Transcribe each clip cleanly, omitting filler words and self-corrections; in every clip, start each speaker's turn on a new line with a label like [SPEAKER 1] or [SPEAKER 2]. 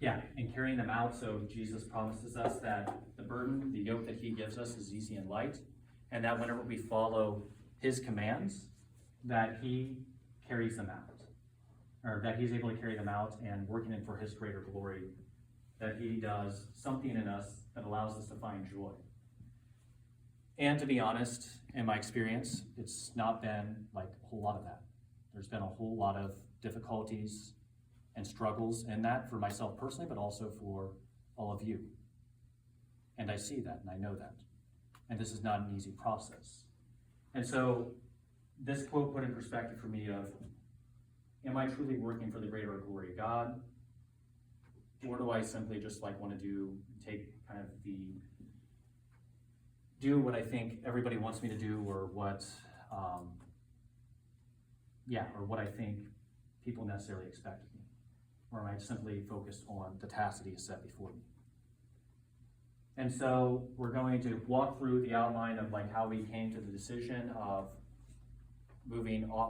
[SPEAKER 1] and carrying them out. So Jesus promises us that the burden, the yoke that he gives us is easy and light, and that whenever we follow his commands, that he carries them out, or that he's able to carry them out and working in for his greater glory, that he does something in us that allows us to find joy. And to be honest, in my experience, it's not been like a whole lot of that. There's been a whole lot of difficulties and struggles in that for myself personally, but also for all of you. And I see that and I know that. And this is not an easy process. And so this quote put in perspective for me of, am I truly working for the greater glory of God? Or do I simply just like want to do what I think everybody wants me to do, or what I think people necessarily expect of me? Or am I simply focused on the task that he has set before me? And so we're going to walk through the outline of like how we came to the decision of moving to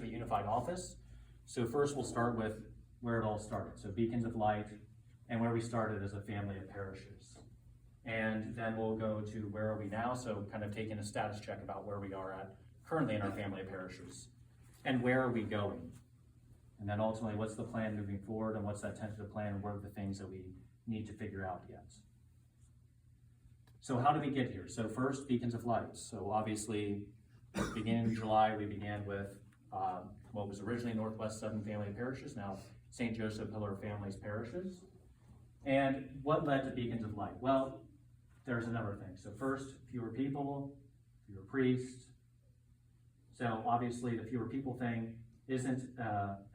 [SPEAKER 1] a unified office. So first we'll start with where it all started. So Beacons of Light, and where we started as a family of parishes. And then we'll go to where are we now, so kind of taking a status check about where we are at currently in our family of parishes. And where are we going? And then ultimately, what's the plan moving forward, and what's that tentative plan, and what are the things that we need to figure out yet? So how did we get here? So first, Beacons of Light. So obviously, beginning in July, we began with what was originally Northwest 7 family of parishes, now St. Joseph Pillar of Families parishes. And what led to Beacons of Light? Well, there's a number of things. So first, fewer people, fewer priests. So obviously the fewer people thing isn't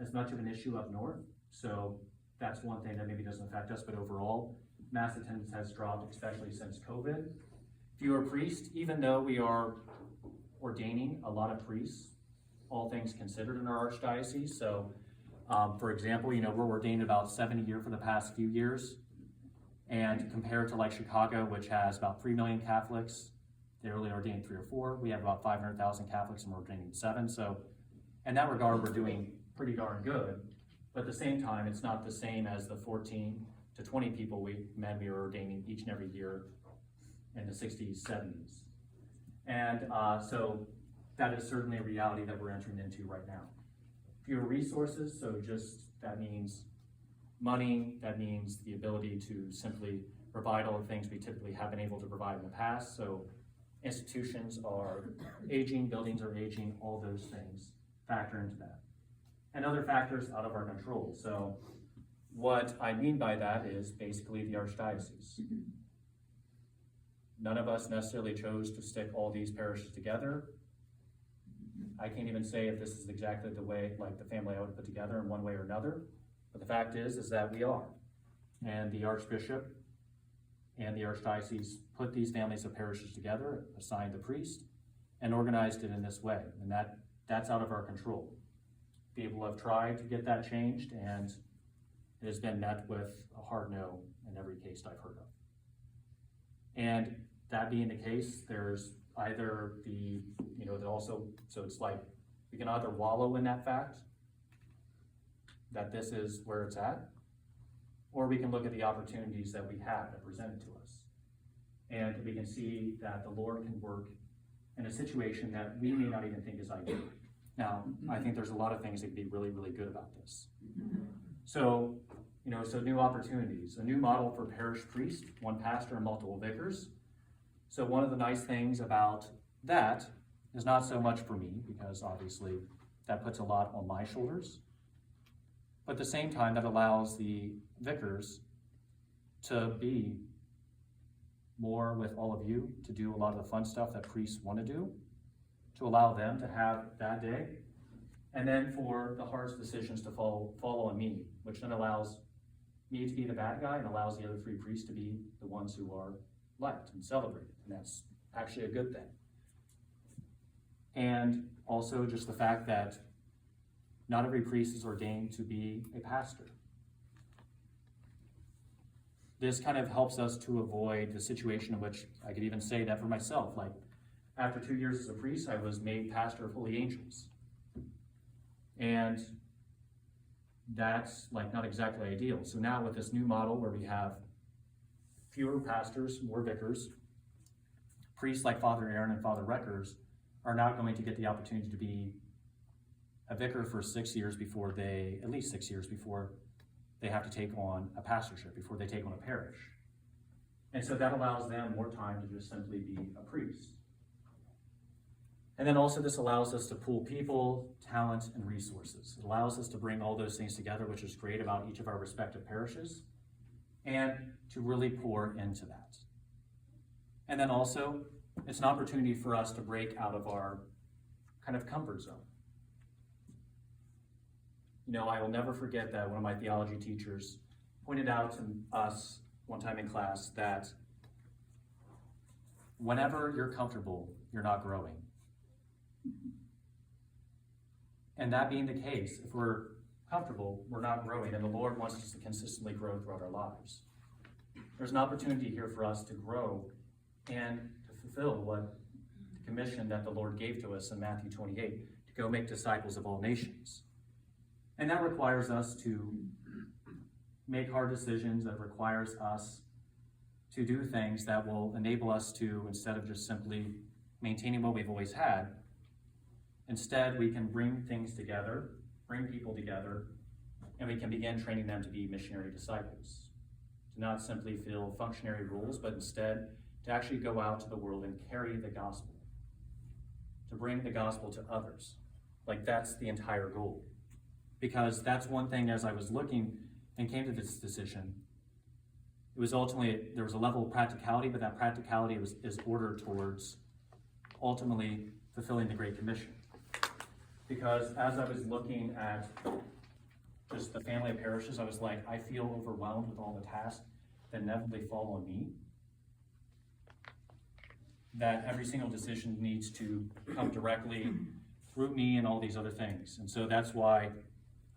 [SPEAKER 1] as much of an issue up north. So that's one thing that maybe doesn't affect us, but overall, mass attendance has dropped, especially since COVID. Fewer priests, even though we are ordaining a lot of priests, all things considered in our archdiocese. So for example, we're ordaining about 7 a year for the past few years. And compared to like Chicago, which has about 3 million Catholics, they only ordain 3 or 4. We have about 500,000 Catholics and we're ordaining 7. So in that regard, we're doing pretty darn good. But at the same time, it's not the same as the 14 to 20 people we were ordaining each and every year in the 60s, 70s. And so that is certainly a reality that we're entering into right now. Fewer resources, so just that means money, that means the ability to simply provide all the things we typically have been able to provide in the past. So institutions are aging, buildings are aging, all those things factor into that. And other factors out of our control. So what I mean by that is basically the archdiocese. None of us necessarily chose to stick all these parishes together. I can't even say if this is exactly the way, like the family I would put together in one way or another. But the fact is that we are. And the Archbishop and the Archdiocese put these families of parishes together, assigned the priest, and organized it in this way. And that's out of our control. People have tried to get that changed, and it has been met with a hard no in every case I've heard of. And that being the case, there's either so it's like we can either wallow in that fact that this is where it's at, or we can look at the opportunities that we have that presented to us. And we can see that the Lord can work in a situation that we may not even think is ideal. Now, I think there's a lot of things that can be really, really good about this. So, so new opportunities, a new model for parish priest, 1 pastor and multiple vicars. So one of the nice things about that is not so much for me, because obviously that puts a lot on my shoulders. But at the same time, that allows the vicars to be more with all of you, to do a lot of the fun stuff that priests want to do, to allow them to have that day, and then for the hardest decisions to follow on me, which then allows me to be the bad guy and allows the other 3 priests to be the ones who are liked and celebrated, and that's actually a good thing. And also just the fact that not every priest is ordained to be a pastor. This kind of helps us to avoid the situation in which I could even say that for myself, like after 2 years as a priest, I was made pastor of Holy Angels. And that's like not exactly ideal. So now with this new model where we have fewer pastors, more vicars, priests like Father Aaron and Father Reckers are now going to get the opportunity to be a vicar for 6 years before at least 6 years before they have to take on a pastorship, before they take on a parish. And so that allows them more time to just simply be a priest. And then also this allows us to pool people, talents, and resources. It allows us to bring all those things together, which is great about each of our respective parishes, and to really pour into that. And then also, it's an opportunity for us to break out of our kind of comfort zone. You know, I will never forget that one of my theology teachers pointed out to us one time in class that whenever you're comfortable, you're not growing. And that being the case, if we're comfortable, we're not growing, and the Lord wants us to consistently grow throughout our lives. There's an opportunity here for us to grow and to fulfill what the commission that the Lord gave to us in Matthew 28, to go make disciples of all nations. And that requires us to make hard decisions. That requires us to do things that will enable us to, instead of just simply maintaining what we've always had, instead we can bring things together, bring people together, and we can begin training them to be missionary disciples. To not simply fill functionary roles, but instead to actually go out to the world and carry the gospel. To bring the gospel to others. Like, that's the entire goal. Because that's one thing, as I was looking and came to this decision, it was ultimately, there was a level of practicality, but that practicality is ordered towards ultimately fulfilling the Great Commission. Because as I was looking at just the family of parishes, I was like, I feel overwhelmed with all the tasks that inevitably fall on me. That every single decision needs to come directly through me and all these other things. And so that's why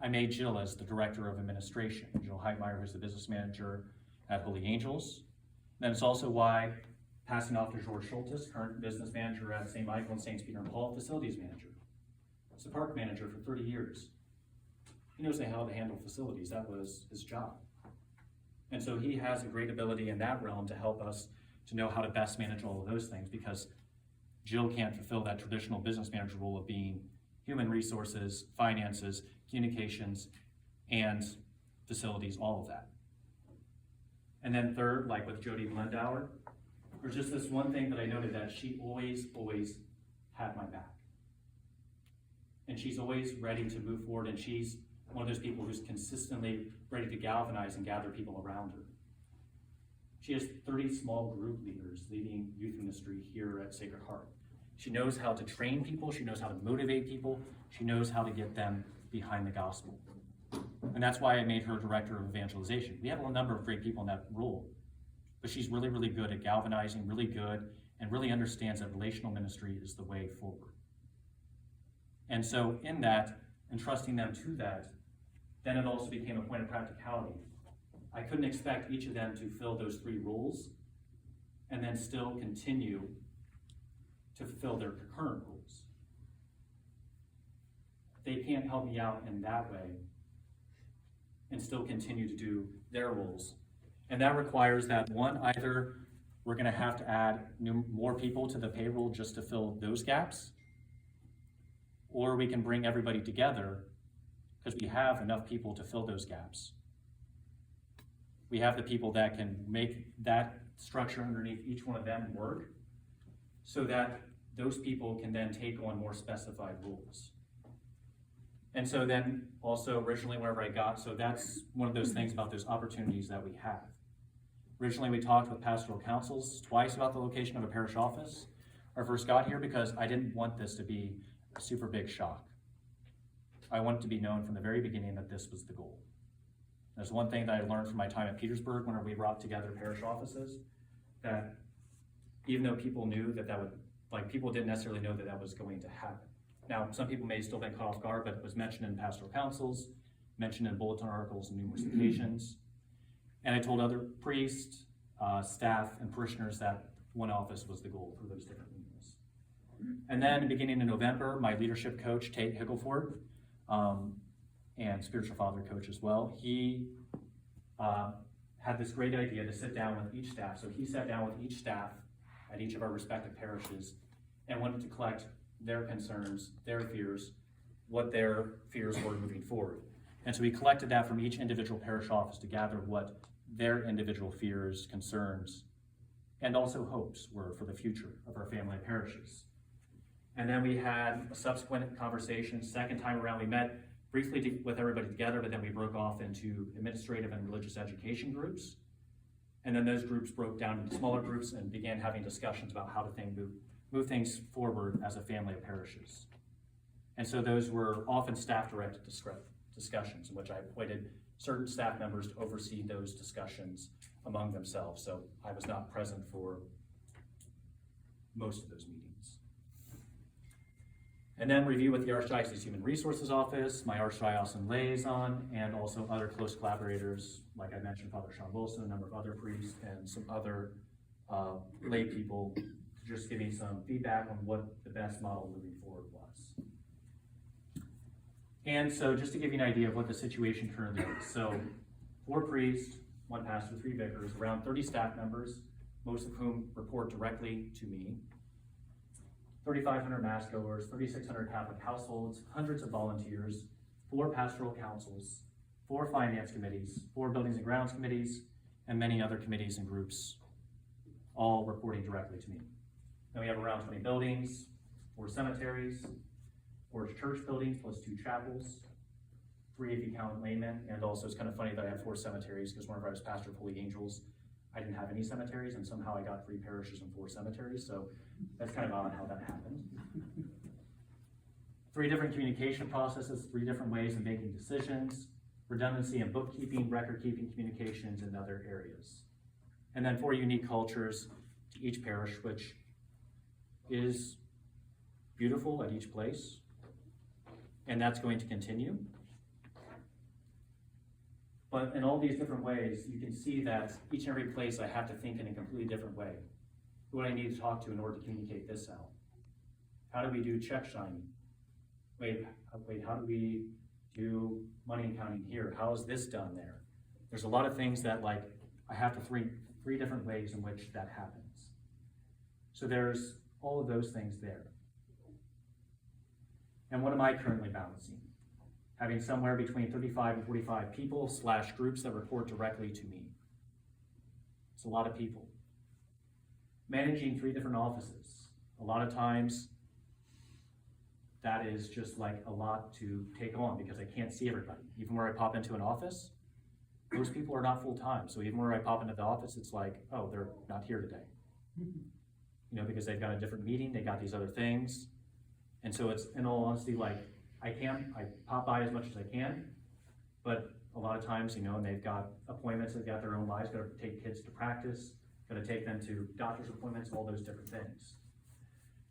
[SPEAKER 1] I made Jill as the director of administration. Jill Heitmeyer, who's the business manager at Holy Angels. Then it's also why passing off to George Schultes, current business manager at St. Michael and St. Peter and Paul, facilities manager. He's the park manager for 30 years. He knows how to handle facilities. That was his job. And so he has a great ability in that realm to help us to know how to best manage all of those things, because Jill can't fulfill that traditional business manager role of being human resources, finances, communications, and facilities, all of that. And then third, like with Jody Blendauer, there's just this one thing that I noted, that she always had my back. And she's always ready to move forward, and she's one of those people who's consistently ready to galvanize and gather people around her. She has 30 small group leaders leading youth ministry here at Sacred Heart. She knows how to train people, she knows how to motivate people, she knows how to get them behind the gospel. And that's why I made her director of evangelization. We have a number of great people in that role, but she's really good at galvanizing, really good, and really understands that relational ministry is the way forward. And so in that, entrusting them to that, then it also became a point of practicality. I couldn't expect each of them to fill those 3 roles and then still continue to fulfill their current roles. They can't help me out in that way and still continue to do their roles. And that requires that, one, either we're going to have to add more people to the payroll just to fill those gaps, or we can bring everybody together because we have enough people to fill those gaps. We have the people that can make that structure underneath each one of them work, so that those people can then take on more specified roles. And so then also originally wherever I got, so that's one of those things about those opportunities that we have. Originally we talked with pastoral councils twice about the location of a parish office. I first got here because I didn't want this to be a super big shock. I want it to be known from the very beginning that this was the goal. There's one thing that I learned from my time at Petersburg when we brought together parish offices, that even though people knew that would, like, people didn't necessarily know that was going to happen. Now, some people may still been caught off guard, but it was mentioned in pastoral councils, mentioned in bulletin articles on numerous occasions. And I told other priests, staff, and parishioners that one office was the goal for those different meetings. And then beginning in November, my leadership coach, Tate Higgleford, and spiritual father coach as well. He had this great idea to sit down with each staff. So he sat down with each staff at each of our respective parishes and wanted to collect their concerns, their fears, what their fears were moving forward. And so he collected that from each individual parish office to gather what their individual fears, concerns, and also hopes were for the future of our family of parishes. And then we had a subsequent conversation. Second time around, we met briefly with everybody together, but then we broke off into administrative and religious education groups. And then those groups broke down into smaller groups and began having discussions about how to move things forward as a family of parishes. And so those were often staff-directed discussions in which I appointed certain staff members to oversee those discussions among themselves. So I was not present for most of those meetings. And then review with the Archdiocese Human Resources Office, my Archdiocesan liaison, and also other close collaborators, like I mentioned, Father Sean Wilson, a number of other priests, and some other lay people, to just give me some feedback on what the best model moving forward was. And so just to give you an idea of what the situation currently is. So 4 priests, 1 pastor, 3 vicars, around 30 staff members, most of whom report directly to me. 3,500 mass goers, 3,600 Catholic households, hundreds of volunteers, 4 pastoral councils, 4 finance committees, 4 buildings and grounds committees, and many other committees and groups, all reporting directly to me. Then we have around 20 buildings, 4 cemeteries, 4 church buildings plus 2 chapels, 3 if you count laymen, and also it's kind of funny that I have 4 cemeteries because whenever I was pastor of Holy Angels, I didn't have any cemeteries, and somehow I got 3 parishes and 4 cemeteries, so that's kind of odd how that happened. 3 different communication processes, 3 different ways of making decisions, redundancy in bookkeeping, record-keeping communications, and other areas. And then 4 unique cultures to each parish, which is beautiful at each place, and that's going to continue. But in all these different ways, you can see that each and every place I have to think in a completely different way. Who do I need to talk to in order to communicate this out? How do we do check signing? Wait, how do we do money accounting here? How is this done there? There's a lot of things that I have to three different ways in which that happens. So there's all of those things there. And what am I currently balancing? Having somewhere between 35 and 45 people / groups that report directly to me. It's a lot of people. Managing 3 different offices. A lot of times, that is just a lot to take on because I can't see everybody. Even where I pop into an office, most people are not full-time. So even where I pop into the office, it's oh, they're not here today. Because they've got a different meeting, they got these other things. And so it's, in all honesty, I pop by as much as I can, but a lot of times, and they've got appointments, they've got their own lives, gotta take kids to practice, gotta take them to doctor's appointments, all those different things.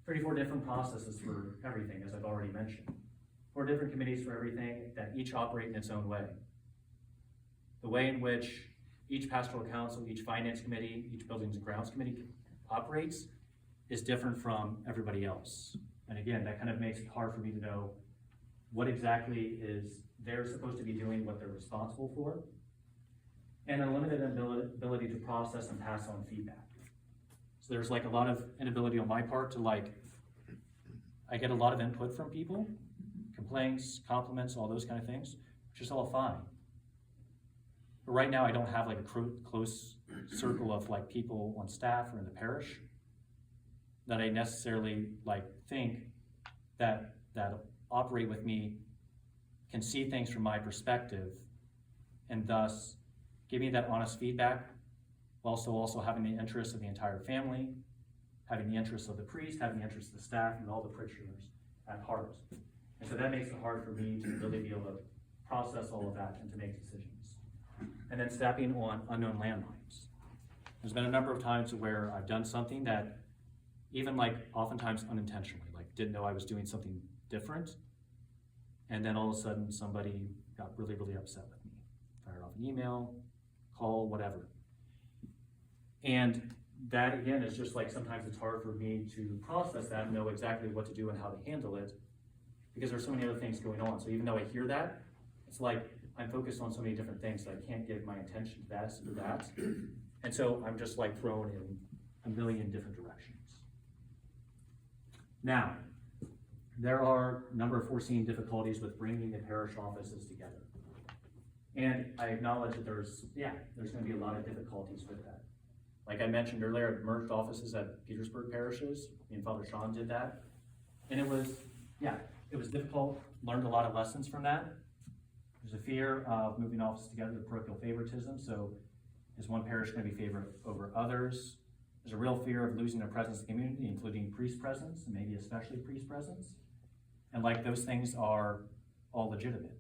[SPEAKER 1] 34 different processes for everything, as I've already mentioned. 4 different committees for everything that each operate in its own way. The way in which each pastoral council, each finance committee, each buildings and grounds committee operates is different from everybody else. And again, that kind of makes it hard for me to know what exactly is they're supposed to be doing, what they're responsible for, and a limited ability to process and pass on feedback. So there's a lot of inability on my part to I get a lot of input from people, complaints, compliments, all those kind of things, which is all fine. But right now I don't have a close circle of people on staff or in the parish that I necessarily think that operate with me, can see things from my perspective, and thus give me that honest feedback, while also having the interests of the entire family, having the interests of the priest, having the interests of the staff, and all the parishioners at heart. And so that makes it hard for me to really be able to process all of that and to make decisions. And then stepping on unknown landmines. There's been a number of times where I've done something that even oftentimes unintentionally, didn't know I was doing something different, and then all of a sudden somebody got really, really upset with me. Fired off an email, call, whatever. And that again is just sometimes it's hard for me to process that and know exactly what to do and how to handle it because there's so many other things going on. So even though I hear that, It's like I'm focused on so many different things that I can't give my attention to that or that. And so I'm just like thrown in a million different directions. Now, there are a number of foreseen difficulties with bringing the parish offices together. And I acknowledge that there's going to be a lot of difficulties with that. Like I mentioned earlier, I merged offices at Petersburg parishes. Me and Father Sean did that. And it was difficult, learned a lot of lessons from that. There's a fear of moving offices together with parochial favoritism. So is one parish going to be favored over others? There's a real fear of losing their presence in the community, including priest presence, and maybe especially priest presence. And like those things are all legitimate.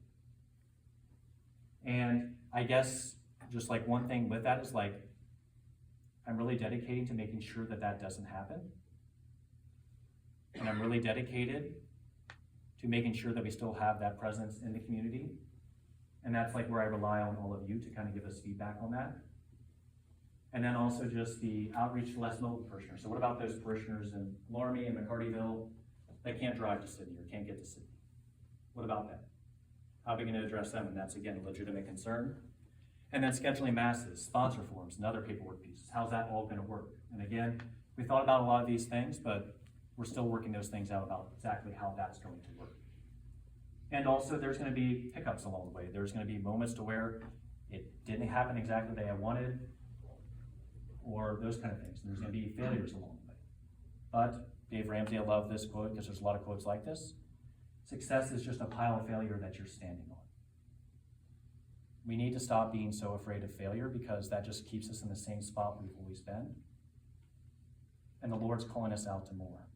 [SPEAKER 1] And I guess just like one thing with that is like, I'm really dedicating to making sure that that doesn't happen. And I'm really dedicated to making sure that we still have that presence in the community. And that's like where I rely on all of you to kind of give us feedback on that. And then also just the outreach to less mobile parishioners. So what about those parishioners in Laramie and McCartyville that can't drive to Sydney or can't get to Sydney? What about that? How are we going to address them? And that's, again, a legitimate concern. And then scheduling masses, sponsor forms, and other paperwork pieces. How's that all going to work? And again, we thought about a lot of these things, but we're still working those things out about exactly how that's going to work. And also, there's going to be hiccups along the way. There's going to be moments to where it didn't happen exactly the way I wanted, or those kind of things. And there's going to be failures along the way. But Dave Ramsey, I love this quote because there's a lot of quotes like this. Success is just a pile of failure that you're standing on. We need to stop being so afraid of failure because that just keeps us in the same spot we've always been. And the Lord's calling us out to more.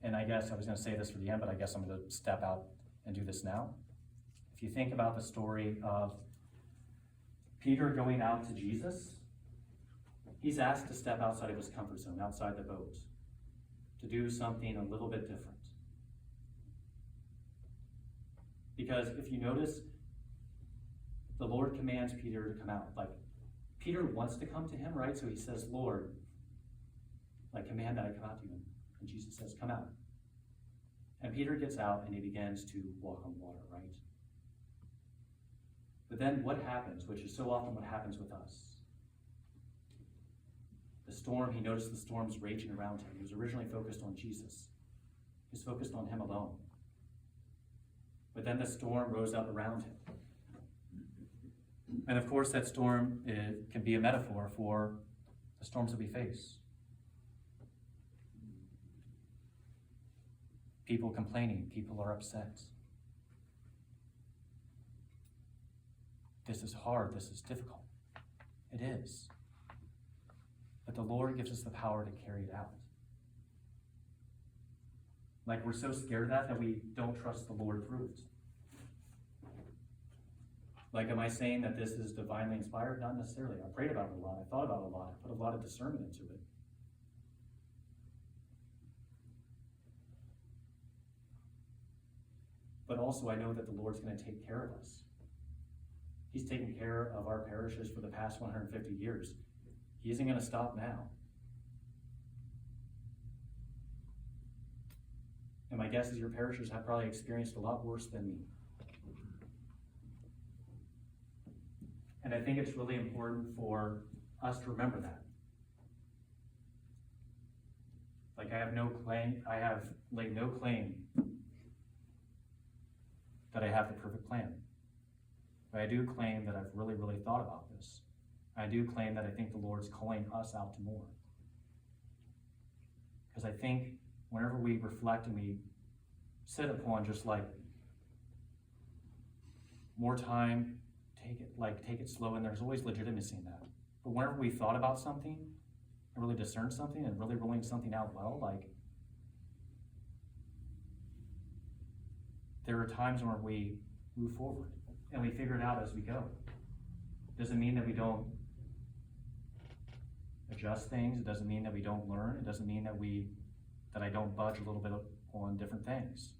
[SPEAKER 1] And I guess I was going to say this for the end, but I guess I'm going to step out and do this now. If you think about the story of Peter going out to Jesus, he's asked to step outside of his comfort zone, outside the boat, to do something a little bit different. Because if you notice, the Lord commands Peter to come out. Like, Peter wants to come to him, right? So he says, Lord, like, command that I come out to you. And Jesus says, come out. And Peter gets out and he begins to walk on water, right? But then what happens, which is so often what happens with us? The storm, he noticed the storms raging around him. He was originally focused on Jesus. He was focused on him alone. But then the storm rose up around him. And of course, that storm can be a metaphor for the storms that we face. People complaining, people are upset. This is hard, this is difficult. It is. But the Lord gives us the power to carry it out. Like, we're so scared of that we don't trust the Lord through it. Like, am I saying that this is divinely inspired? Not necessarily. I prayed about it a lot. I thought about it a lot. I put a lot of discernment into it. But also, I know that the Lord's going to take care of us. He's taken care of our parishes for the past 150 years. He isn't going to stop now. And my guess is your parishes have probably experienced a lot worse than me. And I think it's really important for us to remember that. Like, I have laid no claim that I have the perfect plan. But I do claim that I've really, really thought about this. I do claim that I think the Lord's calling us out to more. Because I think whenever we reflect and we sit upon just like more time, take it slow, and there's always legitimacy in that. But whenever we thought about something and really discerned something and really rolling something out well, like, there are times where we move forward and we figure it out as we go. Doesn't mean that we don't adjust things. It doesn't mean that we don't learn. It doesn't mean that I don't budge a little bit on different things.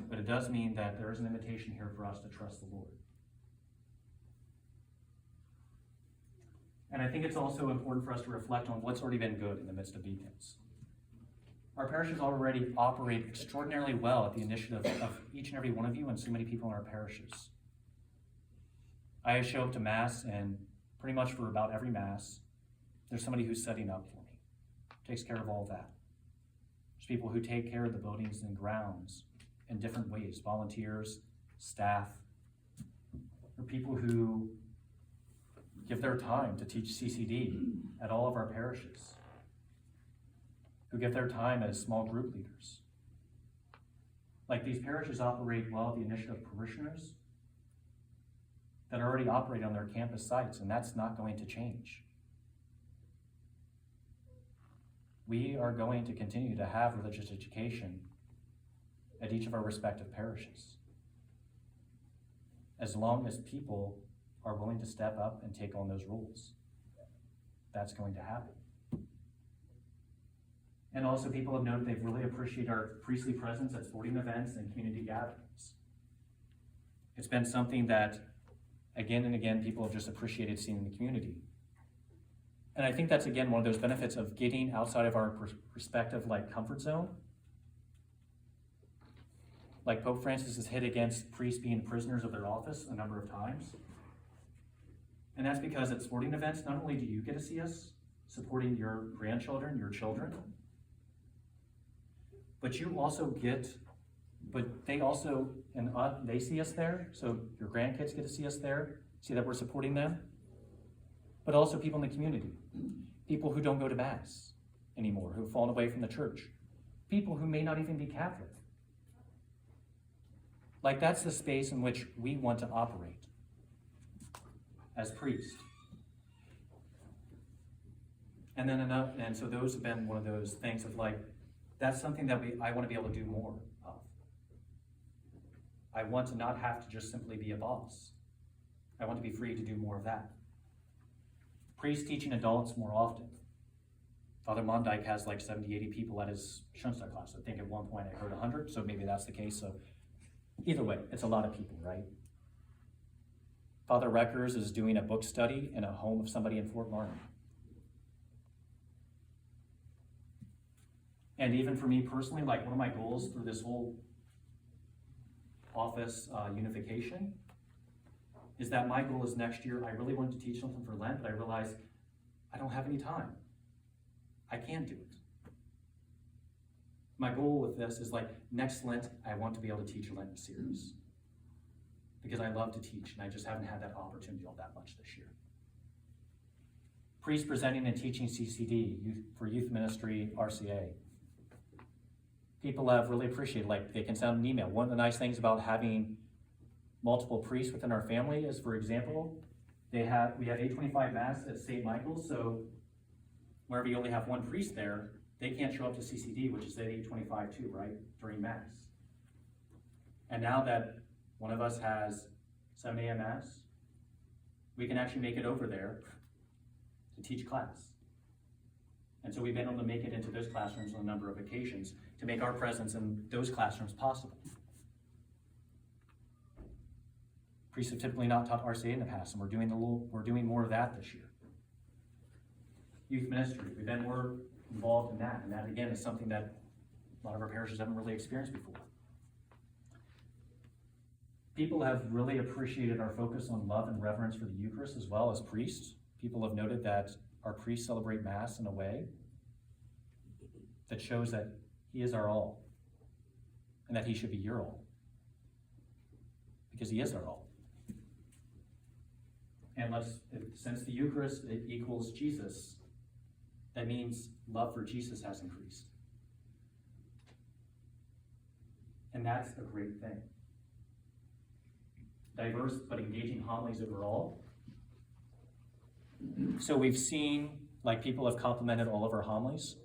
[SPEAKER 1] But it does mean that there is an invitation here for us to trust the Lord. And I think it's also important for us to reflect on what's already been good in the midst of beacons. Our parishes already operate extraordinarily well at the initiative of each and every one of you and so many people in our parishes. I show up to Mass, and pretty much for about every Mass, there's somebody who's setting up for me, takes care of all of that. There's people who take care of the buildings and grounds in different ways, volunteers, staff. There are people who give their time to teach CCD at all of our parishes, who give their time as small group leaders. Like, these parishes operate well at the initiative of parishioners that are already operating on their campus sites, and that's not going to change. We are going to continue to have religious education at each of our respective parishes, as long as people are willing to step up and take on those roles. That's going to happen. And also, people have noted they've really appreciated our priestly presence at sporting events and community gatherings. It's been something that, again and again, people have just appreciated seeing in the community. And I think that's, again, one of those benefits of getting outside of our respective, comfort zone. Like, Pope Francis has hit against priests being prisoners of their office a number of times. And that's because at sporting events, not only do you get to see us supporting your grandchildren, your children, but they also, and they see us there, so your grandkids get to see us there, see that we're supporting them, but also people in the community, people who don't go to Mass anymore, who've fallen away from the church, people who may not even be Catholic. Like, that's the space in which we want to operate as priests. And so those have been one of those things of that's something that I want to be able to do more of. I want to not have to just simply be a boss. I want to be free to do more of that. Priests teaching adults more often. Father Mondyke has 70, 80 people at his Schoenstatt class. I think at one point I heard 100, so maybe that's the case. So either way, it's a lot of people, right? Father Reckers is doing a book study in a home of somebody in Fort Larned. And even for me personally, one of my goals through this whole office unification is that my goal is next year, I really wanted to teach something for Lent, but I realized I don't have any time. I can't do it. My goal with this is next Lent, I want to be able to teach a Lenten series, because I love to teach, and I just haven't had that opportunity all that much this year. Priests presenting and teaching CCD, for youth ministry, RCA. People have really appreciated, they can send an email. One of the nice things about having multiple priests within our family is, for example, we have 825 Mass at St. Michael's, so wherever you only have one priest there, they can't show up to CCD, which is at 825 too, right, during Mass. And now that one of us has 7 a.m. Mass, we can actually make it over there to teach class. And so we've been able to make it into those classrooms on a number of occasions to make our presence in those classrooms possible. Priests have typically not taught RCA in the past, and we're doing more of that this year. Youth ministry, we've been more involved in that, and that again is something that a lot of our parishes haven't really experienced before. People have really appreciated our focus on love and reverence for the Eucharist as well as priests. People have noted that our priests celebrate Mass in a way that shows that He is our all, and that He should be your all, because He is our all. And since the Eucharist equals Jesus, that means love for Jesus has increased. And that's a great thing. Diverse but engaging homilies overall. So we've seen, people have complimented all of our homilies.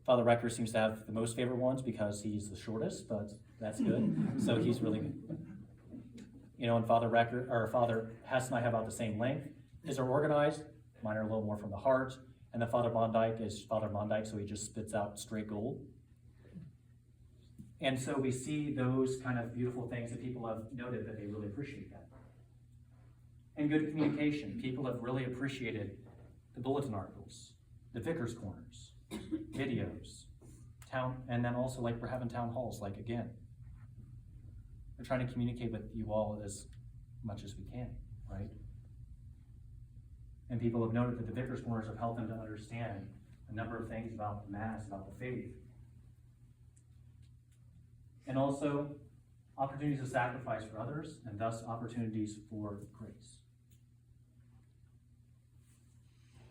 [SPEAKER 1] Father Recker seems to have the most favorite ones because he's the shortest, but that's good. So he's really good. And Father Hess and I have about the same length. His are organized, mine are a little more from the heart. And then Father Mondyke is Father Mondyke, so he just spits out straight gold. And so we see those kind of beautiful things that people have noted that they really appreciate that. And good communication. People have really appreciated the bulletin articles, the Vicar's Corners, videos, and then also like we're having town halls, like again. We're trying to communicate with you all as much as we can, right? And people have noted that the Vicar's Corners have helped them to understand a number of things about the Mass, about the faith. And also opportunities of sacrifice for others, and thus opportunities for grace.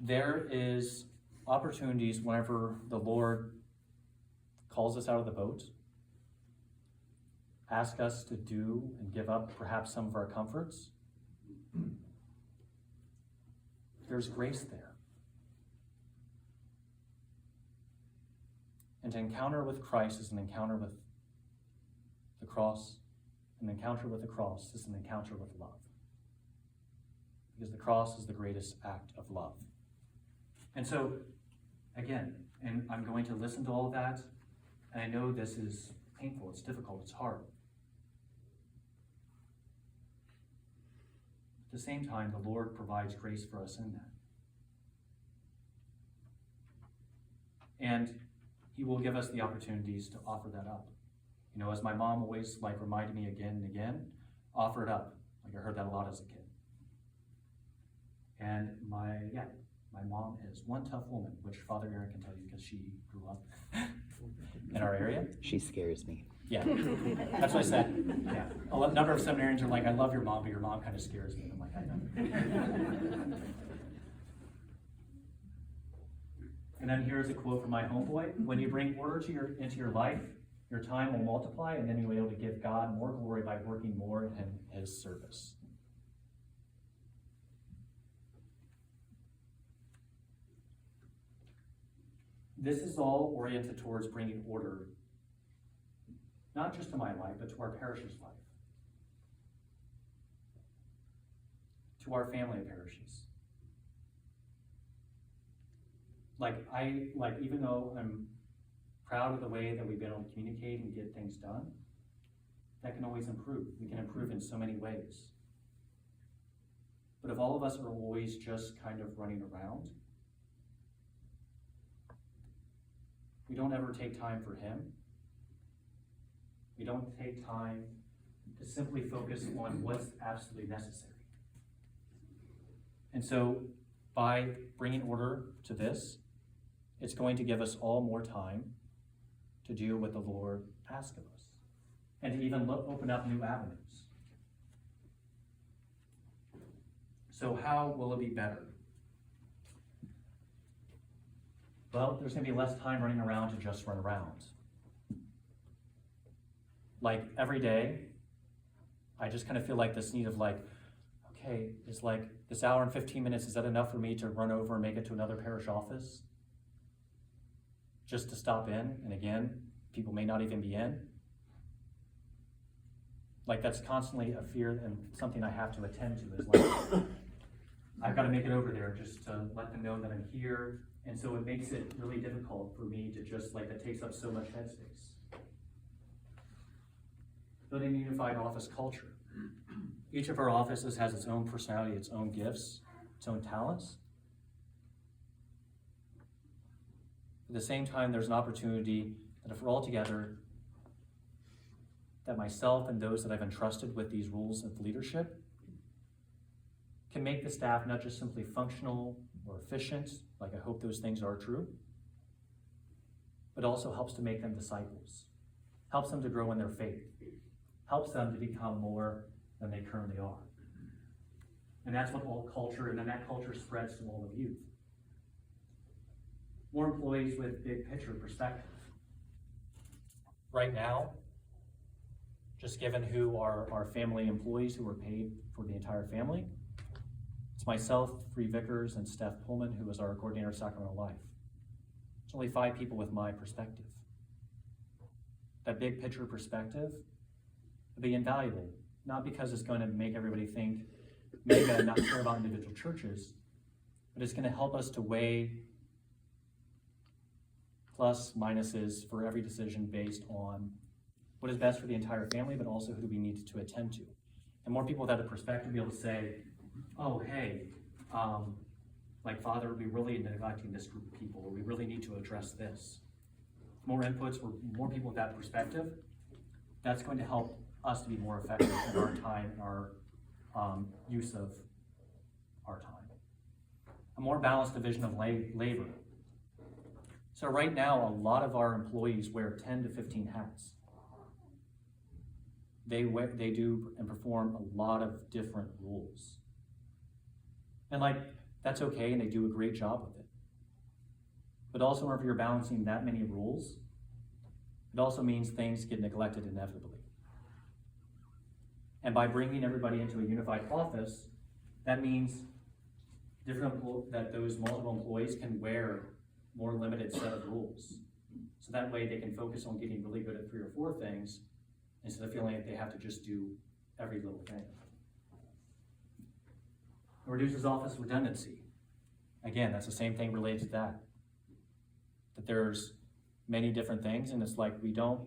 [SPEAKER 1] There is opportunities whenever the Lord calls us out of the boat, asks us to do and give up perhaps some of our comforts. There's grace there. And to encounter with Christ is an encounter with the cross. An encounter with the cross is an encounter with love. Because the cross is the greatest act of love. And so, again, and I'm going to listen to all of that, and I know this is painful, it's difficult, it's hard. At the same time, the Lord provides grace for us in that. And he will give us the opportunities to offer that up. You know, as my mom always reminded me again and again, offer it up. I heard that a lot as a kid. And my mom is one tough woman, which Father Aaron can tell you because she grew up in our area.
[SPEAKER 2] She scares me.
[SPEAKER 1] Yeah, that's what I said. Yeah, a number of seminarians are like, I love your mom, but your mom kind of scares me. I'm like, I know. And then here's a quote from my homeboy: when you bring order into your life, your time will multiply, and then you'll be able to give God more glory by working more in his service. This is all oriented towards bringing order, not just to my life, but to our parish's life, to our family of parishes. Even though I'm proud of the way that we've been able to communicate and get things done, that can always improve. We can improve in so many ways. But if all of us are always just kind of running around, we don't ever take time for him. We don't take time to simply focus on what's absolutely necessary. And so by bringing order to this, it's going to give us all more time to do what the Lord asks of us, and to even open up new avenues. So how will it be better? Well, there's going to be less time running around to just run around. Like every day, I just kind of feel like this need of okay, is this hour and 15 minutes, is that enough for me to run over and make it to another parish office? Just to stop in, and again, people may not even be in. That's constantly a fear and something I have to attend to is I've got to make it over there just to let them know that I'm here. And so it makes it really difficult for me to just that takes up so much headspace. Building a unified office culture. Each of our offices has its own personality, its own gifts, its own talents. At the same time, there's an opportunity that if we're all together, that myself and those that I've entrusted with these roles of leadership can make the staff not just simply functional or efficient, I hope those things are true, but also helps to make them disciples, helps them to grow in their faith, helps them to become more than they currently are. And that's what all culture, and then that culture spreads to all of youth. More employees with big picture perspective. Right now, just given who are our family employees who are paid for the entire family, it's myself, 3 vicars, and Steph Pullman, who is our coordinator of sacramental life. It's only 5 people with my perspective. That big picture perspective will be invaluable, not because it's going to make everybody think mega and not care about individual churches, but it's going to help us to weigh plus minuses for every decision based on what is best for the entire family, but also who do we need to attend to. And more people with that perspective will be able to say, oh, hey, Father, we really are neglecting this group of people, or we really need to address this. more inputs, or more people with that perspective, that's going to help us to be more effective in our time and our use of our time. A more balanced division of labor. So right now, a lot of our employees wear 10 to 15 hats. They do and perform a lot of different roles. And that's okay, and they do a great job with it. But also, whenever you're balancing that many roles, it also means things get neglected inevitably. And by bringing everybody into a unified office, that means that those multiple employees can wear more limited set of rules. So that way they can focus on getting really good at 3 or 4 things instead of feeling like they have to just do every little thing. It reduces office redundancy. Again, that's the same thing related to that. That there's many different things, and it's like we don't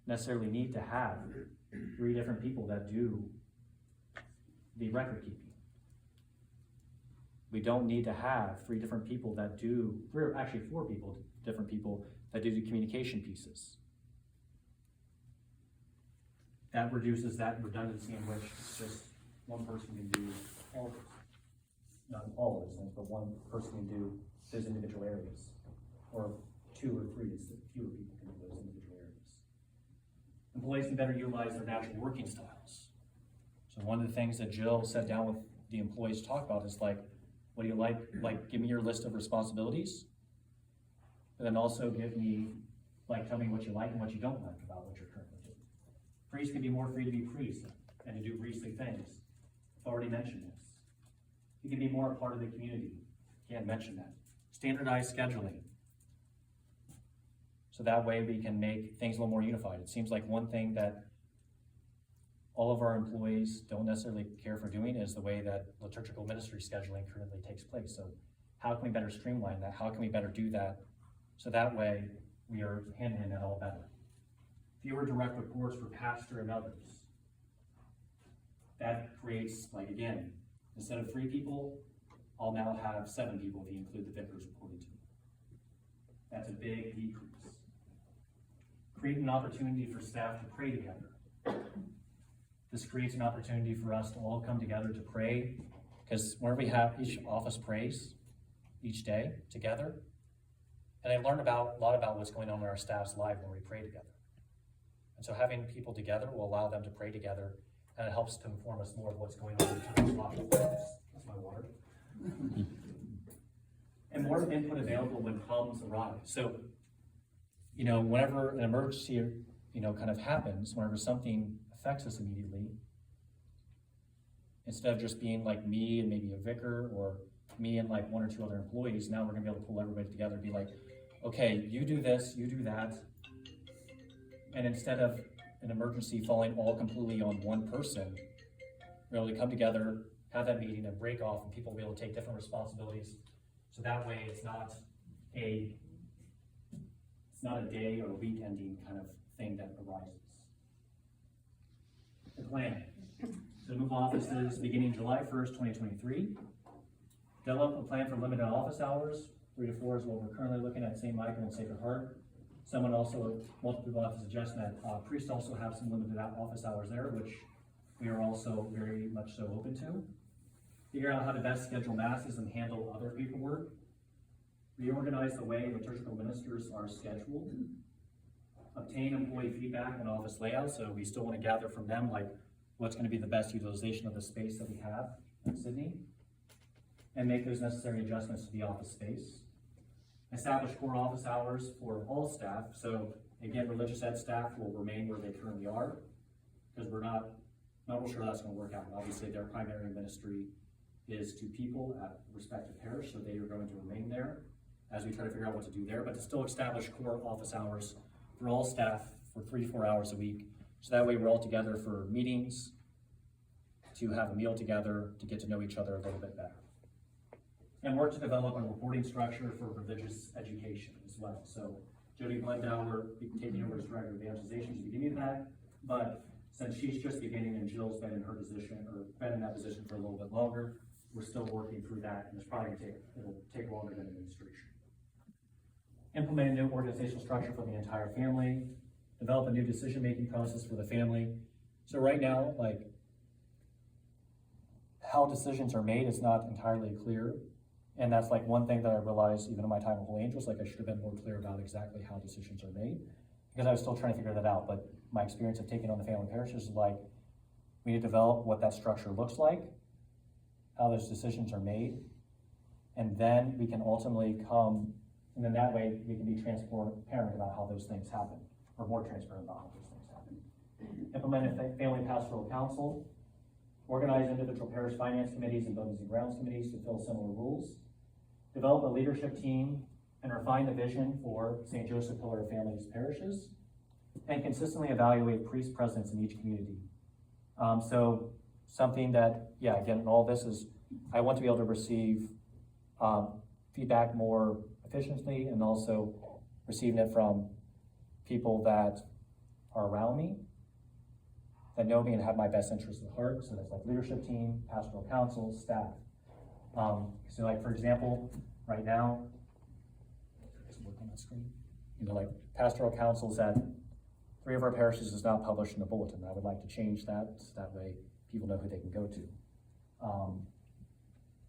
[SPEAKER 1] necessarily need to have 3 different people that do the record keeping. We don't need to have 3 different people that do, actually 4 different people that do the communication pieces. That reduces that redundancy in which just one person can do all those. Not all of those things, but one person can do those individual areas. Or 2 or 3, fewer people can do those individual areas. Employees can better utilize their natural working styles. So one of the things that Jill sat down with the employees to talk about is what do you like? Give me your list of responsibilities, but then also give me, tell me what you like and what you don't like about what you're currently doing. Priests can be more free to be priests and to do priestly things. I've already mentioned this. You can be more a part of the community. Can't mention that. Standardized scheduling. So that way we can make things a little more unified. It seems like one thing that all of our employees don't necessarily care for doing is the way that liturgical ministry scheduling currently takes place. So how can we better streamline that? How can we better do that? So that way we are handling it all better. Fewer direct reports for pastor and others. That creates, again, instead of 3 people, I'll now have 7 people if you include the vicars reporting to me. That's a big decrease. Create an opportunity for staff to pray together. This creates an opportunity for us to all come together to pray, because whenever we have, each office prays each day together. And I learned a lot about what's going on in our staff's life when we pray together. And so having people together will allow them to pray together, and it helps to inform us more of what's going on in each office. That's my water. And more input available when problems arise. So, whenever an emergency, kind of happens, whenever something affects us immediately, instead of just being me and maybe a vicar, or me and 1 or 2 other employees, now we're gonna be able to pull everybody together and be okay, you do this, you do that. And instead of an emergency falling all completely on one person, we're able to come together, have that meeting, and break off, and people will be able to take different responsibilities. So that way it's not a day or a week ending kind of thing that arises. The plan. So move offices beginning July 1st, 2023. Develop a plan for limited office hours. 3 to 4 is what we're currently looking at St. Michael and Sacred Heart. Multiple people have suggested that priests also have some limited office hours there, which we are also very much so open to. Figure out how to best schedule masses and handle other paperwork. Reorganize the way liturgical ministers are scheduled. Obtain employee feedback on office layout, so we still want to gather from them what's going to be the best utilization of the space that we have in Sydney, and make those necessary adjustments to the office space. Establish core office hours for all staff. So again, religious ed staff will remain where they currently are, because we're not real sure that's going to work out. Obviously, their primary ministry is to people at respective parish, so they are going to remain there as we try to figure out what to do there, but to still establish core office hours for all staff for 3 to 4 hours a week. So that way we're all together for meetings, to have a meal together, to get to know each other a little bit better. And work to develop a reporting structure for religious education as well. So Jody Blendauer taking over as Director of Evangelization at the beginning of that, but since she's just beginning and Jill's been in her position, or been in that position for a little bit longer, we're still working through that, and it'll take longer than administration. implement a new organizational structure for the entire family, develop a new decision-making process for the family. So right now, like, how decisions are made is not entirely clear. And that's like one thing that I realized even in my time with Holy Angels, like I should have been more clear about exactly how decisions are made, because I was still trying to figure that out. But my experience of taking on the family parishes is like, we need to develop what that structure looks like, how those decisions are made, and then we can ultimately come, and then that way we can be transparent about how those things happen, or more transparent about how those things happen. Implement a family pastoral council, organize individual parish finance committees and buildings and grounds committees to fill similar roles, develop a leadership team and refine the vision for St. Joseph Pillar of Families parishes, and consistently evaluate priest presence in each community. So something that, yeah, again, all this is, I want to be able to receive feedback more efficiently, and also receiving it from people that are around me, that know me and have my best interests at heart. So that's like leadership team, pastoral council, staff. So like, for example, right now, does it work on that screen? You know, like pastoral councils at 3 of our parishes is not published in the bulletin. I would like to change that, so that way people know who they can go to.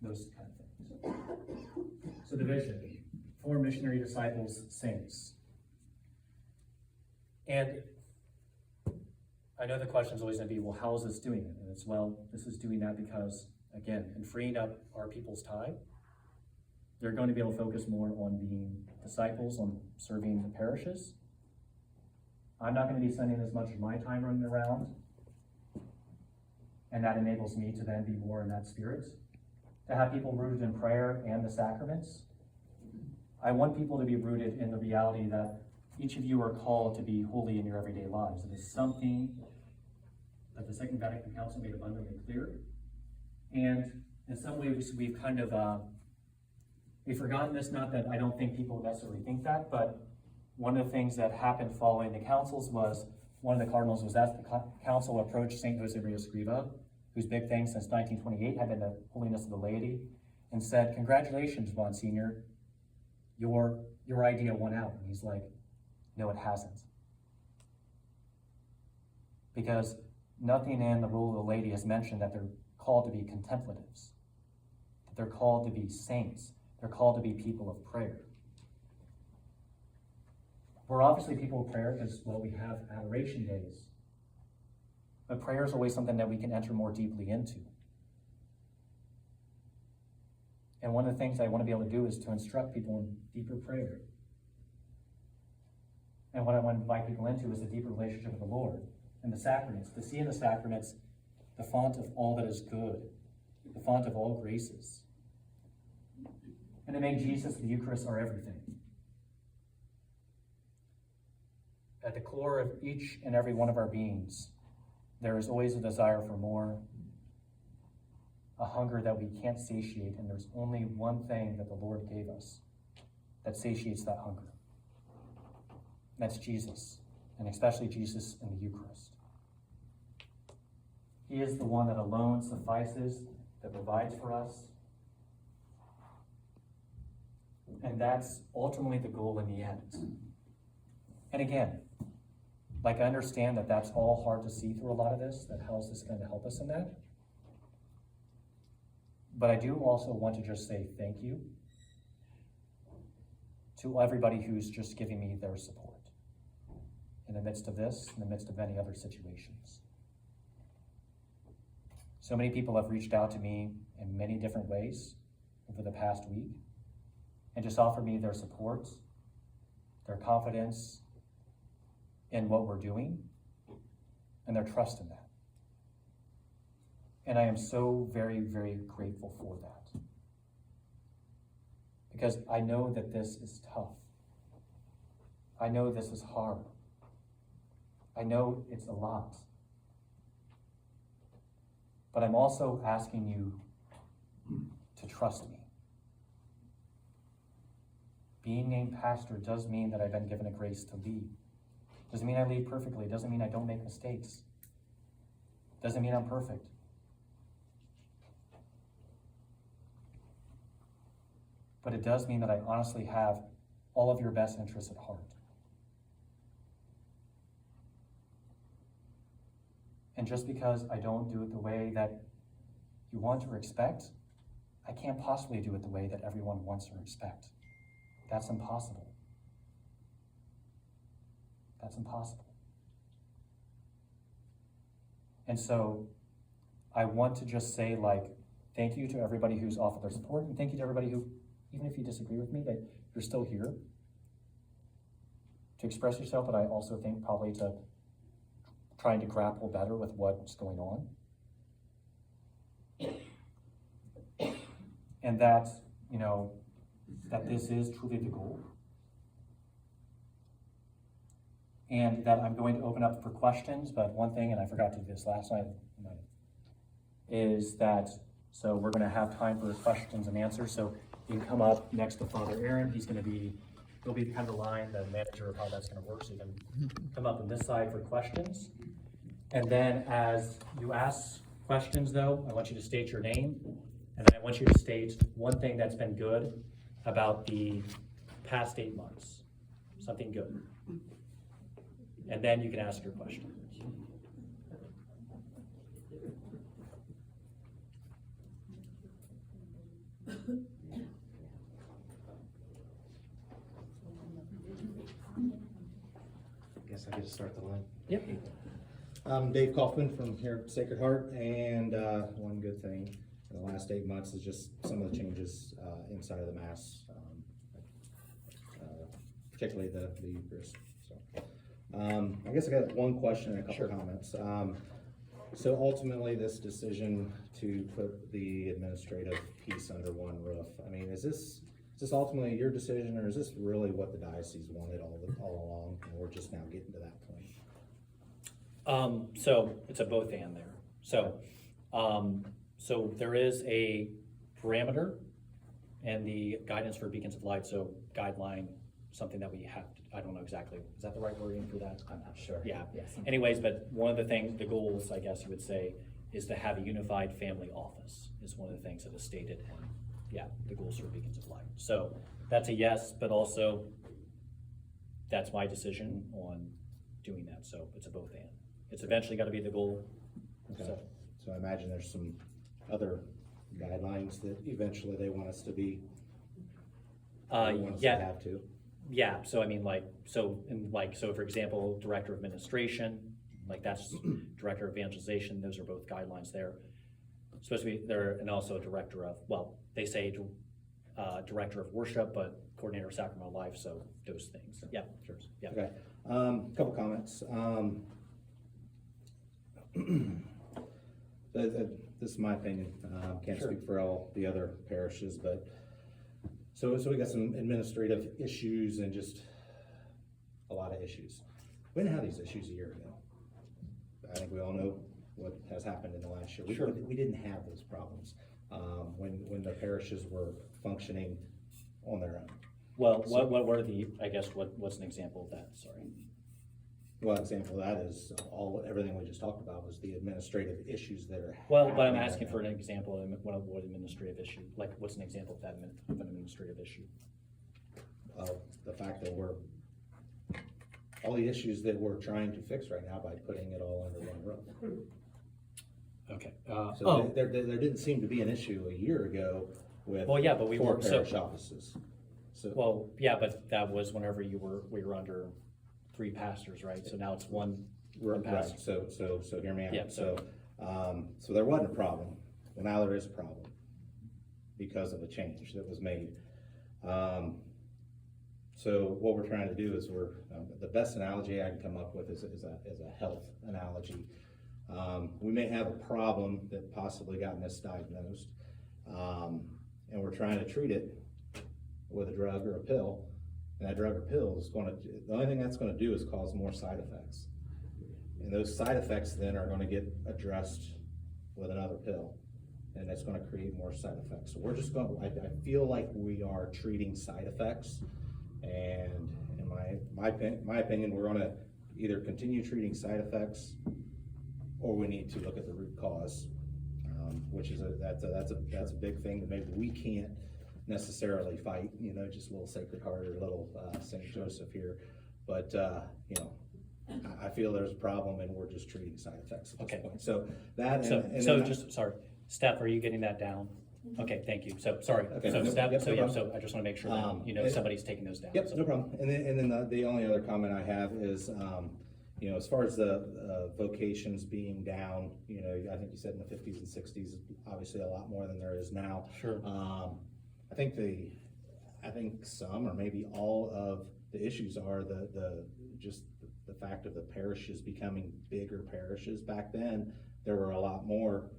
[SPEAKER 1] Those kind of things. So the vision, 4 missionary disciples, saints. And I know the question is always going to be, well, how is this doing it? And it's, well, this is doing that because, again, in freeing up our people's time, they're going to be able to focus more on being disciples, on serving the parishes. I'm not going to be spending as much of my time running around, and that enables me to then be more in that spirit. To have people rooted in prayer and the sacraments. I want people to be rooted in the reality that each of you are called to be holy in your everyday lives. It is something that the Second Vatican Council made abundantly clear. And in some ways, we've kind of, we've forgotten this, not that I don't think people necessarily think that, but one of the things that happened following the councils was, one of the cardinals was asked, the council approached St. Josemaria Escriva, whose big thing since 1928 had been the holiness of the laity, and said, "Congratulations, Monsignor, your idea won out." And he's like, "No, it hasn't." Because nothing in the rule of the laity has mentioned that they're called to be contemplatives, that they're called to be saints, they're called to be people of prayer. We're obviously people of prayer because, well, we have adoration days. But prayer is always something that we can enter more deeply into. And one of the things I want to be able to do is to instruct people in deeper prayer. And what I want to invite people into is a deeper relationship with the Lord and the sacraments, to see in the sacraments the font of all that is good, the font of all graces, and to make Jesus and the Eucharist our everything. At the core of each and every one of our beings, there is always a desire for more, a hunger that we can't satiate, and there's only one thing that the Lord gave us that satiates that hunger. That's Jesus, and especially Jesus in the Eucharist. He is the one that alone suffices, that provides for us. And that's ultimately the goal in the end. And again, like, I understand that that's all hard to see through a lot of this, that how is this going to help us in that? But I do also want to just say thank you to everybody who's just giving me their support in the midst of this, in the midst of many other situations. So many people have reached out to me in many different ways over the past week and just offered me their support, their confidence in what we're doing, and their trust in that. And I am so very, very grateful for that. Because I know that this is tough. I know this is hard. I know it's a lot. But I'm also asking you to trust me. Being named pastor does mean that I've been given a grace to lead. Doesn't mean I lead perfectly. Doesn't mean I don't make mistakes. Doesn't mean I'm perfect. But it does mean that I honestly have all of your best interests at heart. And just because I don't do it the way that you want or expect, I can't possibly do it the way that everyone wants or expect. That's impossible. That's impossible. And so I want to just say, like, thank you to everybody who's offered their support, and thank you to everybody who, even if you disagree with me, that you're still here to express yourself, but I also think probably to trying to grapple better with what's going on. And that, you know, that this is truly the goal. And that I'm going to open up for questions, but one thing, and I forgot to do this last night, is that, so we're gonna have time for questions and answers. So you can come up next to Father Aaron. He'll be kind of the line, the manager of how that's gonna work. So you can come up on this side for questions. And then as you ask questions though, I want you to state your name. And then I want you to state one thing that's been good about the past 8 months, something good. And then you can ask your question.
[SPEAKER 2] I guess I get to start the line.
[SPEAKER 1] Yep.
[SPEAKER 2] I'm Dave Kaufman from here at Sacred Heart, and one good thing in the last 8 months is just some of the changes inside of the Mass, particularly the Eucharist. So, I guess I got one question and a couple comments. So ultimately, this decision to put the administrative piece under one roof, I mean, is this ultimately your decision, or is this really what the diocese wanted all along, and we're just now getting to that point?
[SPEAKER 1] So it's a both and there. So there is a parameter and the guidance for beacons of light. So guideline, something that we have to, I don't know exactly, is that the right wording for that? I'm not sure. Yeah.
[SPEAKER 3] Yes.
[SPEAKER 1] Anyways, but one of the things, the goals, I guess you would say, is to have a unified family office is one of the things that is stated in, the goals for beacons of light. So that's a yes, but also that's my decision on doing that. So it's a both and. It's eventually got to be the goal.
[SPEAKER 2] Okay. So I imagine there's some other guidelines that eventually they want us to be. Have to.
[SPEAKER 1] Yeah. So I mean, so for example, director of administration, like that's director of evangelization. Those are both guidelines there. Supposed to be there, and also director of, well, they say director of worship, but coordinator of sacramental life. So those things. Yeah. Sure. Yeah.
[SPEAKER 2] Okay. Couple comments. This is my opinion. Can't
[SPEAKER 1] Sure.
[SPEAKER 2] speak for all the other parishes, but so we got some administrative issues and just a lot of issues. We didn't have these issues a year ago. I think we all know what has happened in the last year.
[SPEAKER 1] Sure.
[SPEAKER 2] We didn't have those problems when the parishes were functioning on their own.
[SPEAKER 1] Well, what were the, I guess, what's an example of that? Sorry.
[SPEAKER 2] Well, example of that is everything we just talked about was the administrative issues that are.
[SPEAKER 1] Well, but I'm
[SPEAKER 2] happening
[SPEAKER 1] asking
[SPEAKER 2] right
[SPEAKER 1] for
[SPEAKER 2] now.
[SPEAKER 1] an example of what administrative issue, like what's an example of that, of an administrative issue?
[SPEAKER 2] The fact that all the issues that we're trying to fix right now by putting it all under one roof.
[SPEAKER 1] Okay.
[SPEAKER 2] So there didn't seem to be an issue a year ago with
[SPEAKER 1] Well, yeah, but we
[SPEAKER 2] 4
[SPEAKER 1] were- so-
[SPEAKER 2] parish offices. So,
[SPEAKER 1] Well, yeah, but that was whenever we were under 3 pastors, right? So now it's one
[SPEAKER 2] right,
[SPEAKER 1] pastor.
[SPEAKER 2] so hear me out.
[SPEAKER 1] Yeah.
[SPEAKER 2] So there wasn't a problem. Well, now there is a problem because of a change that was made. So what we're trying to do is the best analogy I can come up with is a health analogy. We may have a problem that possibly got misdiagnosed, and we're trying to treat it with a drug or a pill, and that drug or pill is the only thing that's going to do is cause more side effects. And those side effects then are going to get addressed with another pill, and that's going to create more side effects. So we're just I feel like we are treating side effects, and in my opinion, we're going to either continue treating side effects, or we need to look at the root cause, which is that's a big thing that maybe we can't necessarily fight, just a little Sacred Heart or a little St. Joseph here. But, I feel there's a problem and we're just treating side effects at this
[SPEAKER 3] Okay.
[SPEAKER 2] point. So that,
[SPEAKER 3] Sorry, Steph, are you getting that down? Okay, thank you. So, sorry.
[SPEAKER 2] Okay.
[SPEAKER 3] So
[SPEAKER 2] Nope.
[SPEAKER 3] Steph,
[SPEAKER 2] Yep,
[SPEAKER 3] so
[SPEAKER 2] no
[SPEAKER 3] yeah,
[SPEAKER 2] problem.
[SPEAKER 3] so I just wanna make sure that, somebody's taking those down.
[SPEAKER 2] Yep,
[SPEAKER 3] So-
[SPEAKER 2] no problem. And then the only other comment I have is, as far as the vocations being down, I think you said in the 50s and 60s, obviously a lot more than there is now.
[SPEAKER 3] Sure.
[SPEAKER 2] I think some or maybe all of the issues are just the fact of the parishes becoming bigger parishes. Back then, there were a lot more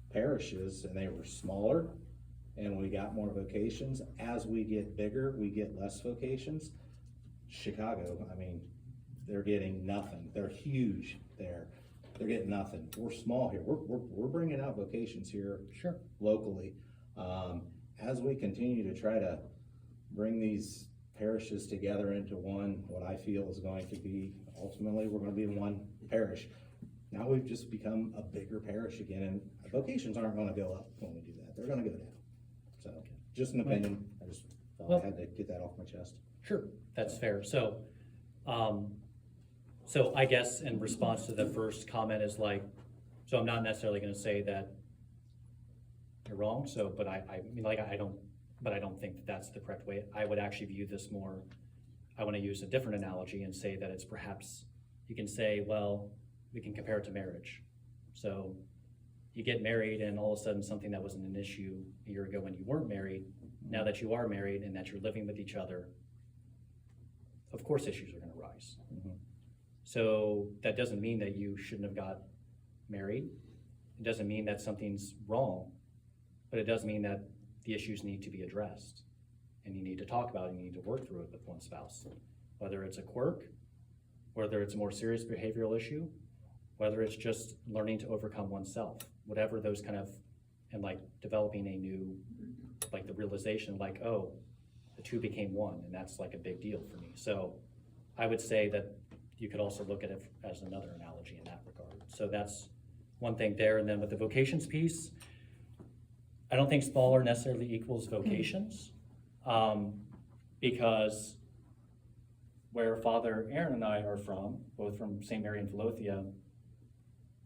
[SPEAKER 2] parishes and they were smaller and we got more vocations. As we get bigger, we get less vocations. Chicago, I mean, they're getting nothing. They're huge there. They're getting nothing. We're small here. We're bringing out vocations here
[SPEAKER 3] Sure.
[SPEAKER 2] locally. As we continue to try to bring these parishes together into one, what I feel is going to be, ultimately, we're gonna be one parish. Now we've just become a bigger parish again, and vocations aren't gonna go up when we do that. They're gonna go down. So, just an opinion. I just thought I had to get that off my chest.
[SPEAKER 3] Sure, that's fair. So, so I guess in response to the first comment is like, so I'm not necessarily gonna say that you're wrong, so, but I mean, like, I don't think that that's the correct way. I would actually view this more, I wanna use a different analogy and say that it's perhaps, you can say, well, we can compare it to marriage. So you get married and all of a sudden something that wasn't an issue a year ago when you weren't married, now that you are married and that you're living with each other, of course issues are gonna rise.
[SPEAKER 2] Mhm.
[SPEAKER 3] So that doesn't mean that you shouldn't have got married. It doesn't mean that something's wrong, but it does mean that the issues need to be addressed. And you need to talk about it, and you need to work through it with one spouse. Whether it's a quirk, whether it's a more serious behavioral issue, whether it's just learning to overcome oneself, whatever those kind of, and like developing a new, like the realization like, oh, the two became one, and that's like a big deal for me. So I would say that you could also look at it as another analogy in that regard. So that's one thing there. And then with the vocations piece, I don't think smaller necessarily equals vocations, because where Father Aaron and I are from, both from St. Mary and Philothea,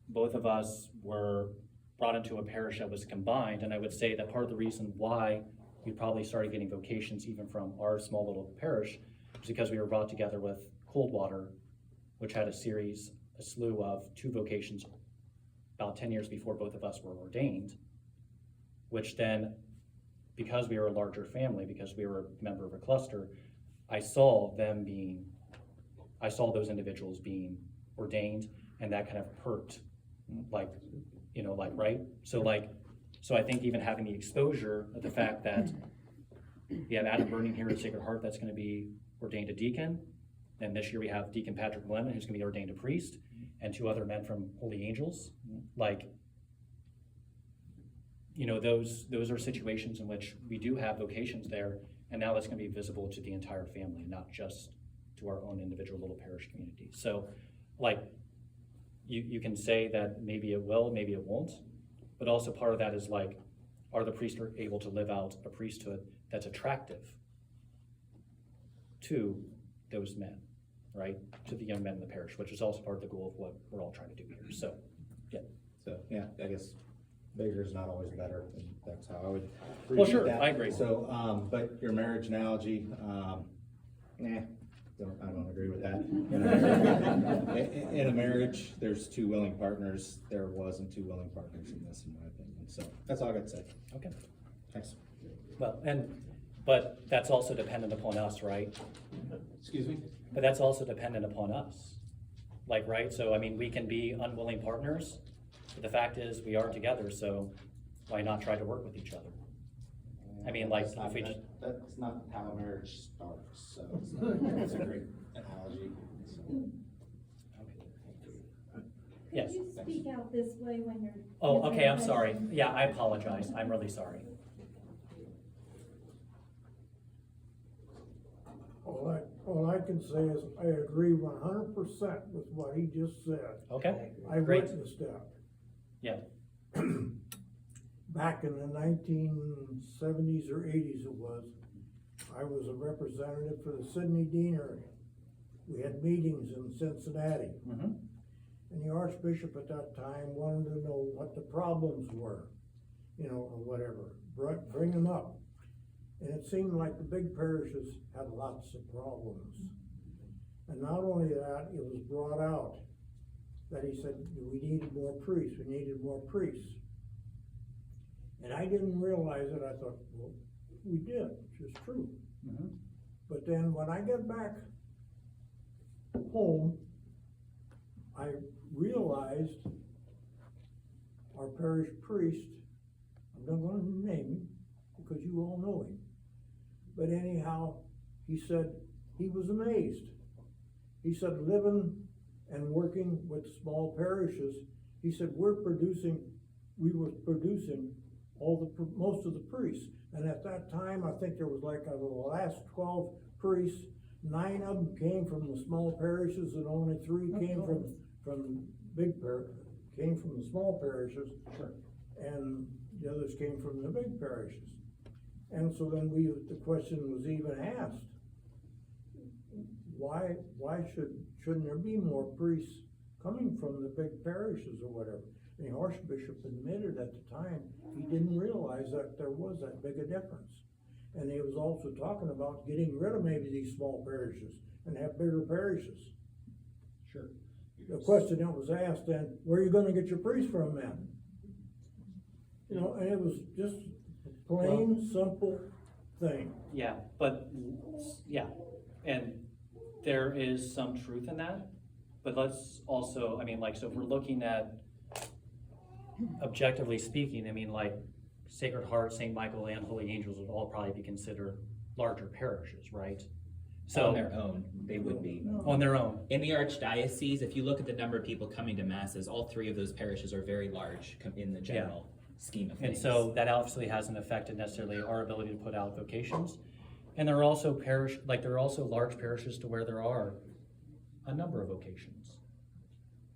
[SPEAKER 3] both of us were brought into a parish that was combined, and I would say that part of the reason why we probably started getting vocations even from our small little parish was because we were brought together with Coldwater, which had a slew of 2 vocations about 10 years before both of us were ordained, which then, because we were a larger family, because we were a member of a cluster, I saw those individuals being ordained, and that kind of perked, right? So I think even having the exposure of the fact that we have Adam Burning here at Sacred Heart that's gonna be ordained a deacon, and this year we have Deacon Patrick Lemon who's gonna be ordained a priest, and 2 other men from Holy Angels, those are situations in which we do have vocations there, and now that's gonna be visible to the entire family, not just to our own individual little parish community. So, you can say that maybe it will, maybe it won't, but also part of that is are the priests able to live out a priesthood that's attractive to those men, right? To the young men in the parish, which is also part of the goal of what we're all trying to do here, so, yeah.
[SPEAKER 2] So, yeah, I guess bigger is not always better, and that's how I would.
[SPEAKER 3] Well, sure,
[SPEAKER 2] that.
[SPEAKER 3] I agree.
[SPEAKER 2] So, but your marriage analogy, I don't agree with that. In a marriage, there's 2 willing partners. There wasn't 2 willing partners in this, in my opinion. So that's all I got to say.
[SPEAKER 3] Okay.
[SPEAKER 2] Thanks.
[SPEAKER 3] Well, but that's also dependent upon us, right?
[SPEAKER 2] Excuse me?
[SPEAKER 3] But that's also dependent upon us, right? So, I mean, we can be unwilling partners, but the fact is we are together, so why not try to work with each other? I mean,
[SPEAKER 2] That's not how marriage starts, so it's a great analogy.
[SPEAKER 3] Yes.
[SPEAKER 4] Could you speak out this way when you're?
[SPEAKER 3] Oh, okay, I'm sorry. Yeah, I apologize. I'm really sorry.
[SPEAKER 5] All I can say is I agree 100% with what he just said.
[SPEAKER 3] Okay,
[SPEAKER 5] I
[SPEAKER 3] great.
[SPEAKER 5] witnessed that.
[SPEAKER 3] Yeah,
[SPEAKER 5] back in the 1970s or 80s it was, I was a representative for the Sydney Deanery. We had meetings in Cincinnati,
[SPEAKER 1] Mhm.
[SPEAKER 5] and the Archbishop at that time wanted to know what the problems were, you know, or whatever, bring them up. And it seemed like the big parishes had lots of problems. And not only that, it was brought out that he said, we needed more priests, we needed more priests. And I didn't realize it, I thought, well, we did, which is true.
[SPEAKER 1] Mhm.
[SPEAKER 5] But then when I got back home, I realized our parish priest, I'm not gonna name him, because you all know him. But anyhow, he said he was amazed. He said, living and working with small parishes, he said, we were producing most of the priests. And at that time, I think there was like out of the last 12 priests, 9 of them came from the small parishes, and only 3 came from came from the small parishes.
[SPEAKER 1] Sure.
[SPEAKER 5] And the others came from the big parishes. And so then the question was even asked, why shouldn't there be more priests coming from the big parishes or whatever? And the Archbishop admitted at the time, he didn't realize that there was that big a difference. And he was also talking about getting rid of maybe these small parishes and have bigger parishes.
[SPEAKER 1] Sure.
[SPEAKER 5] The question that was asked then, where are you gonna get your priests from then? You know, and it was just a plain, simple thing.
[SPEAKER 3] Yeah, but, yeah, and there is some truth in that, but let's also, I mean, like, so if we're looking at, objectively speaking, I mean, like, Sacred Heart, St. Michael, and Holy Angels would all probably be considered larger parishes, right? So
[SPEAKER 6] On their own, they would be.
[SPEAKER 3] on their own.
[SPEAKER 6] In the archdiocese, if you look at the number of people coming to masses, all 3 of those parishes are very large in the general scheme of things.
[SPEAKER 3] And so that obviously hasn't affected necessarily our ability to put out vocations. And there are also there are also large parishes to where there are a number of vocations.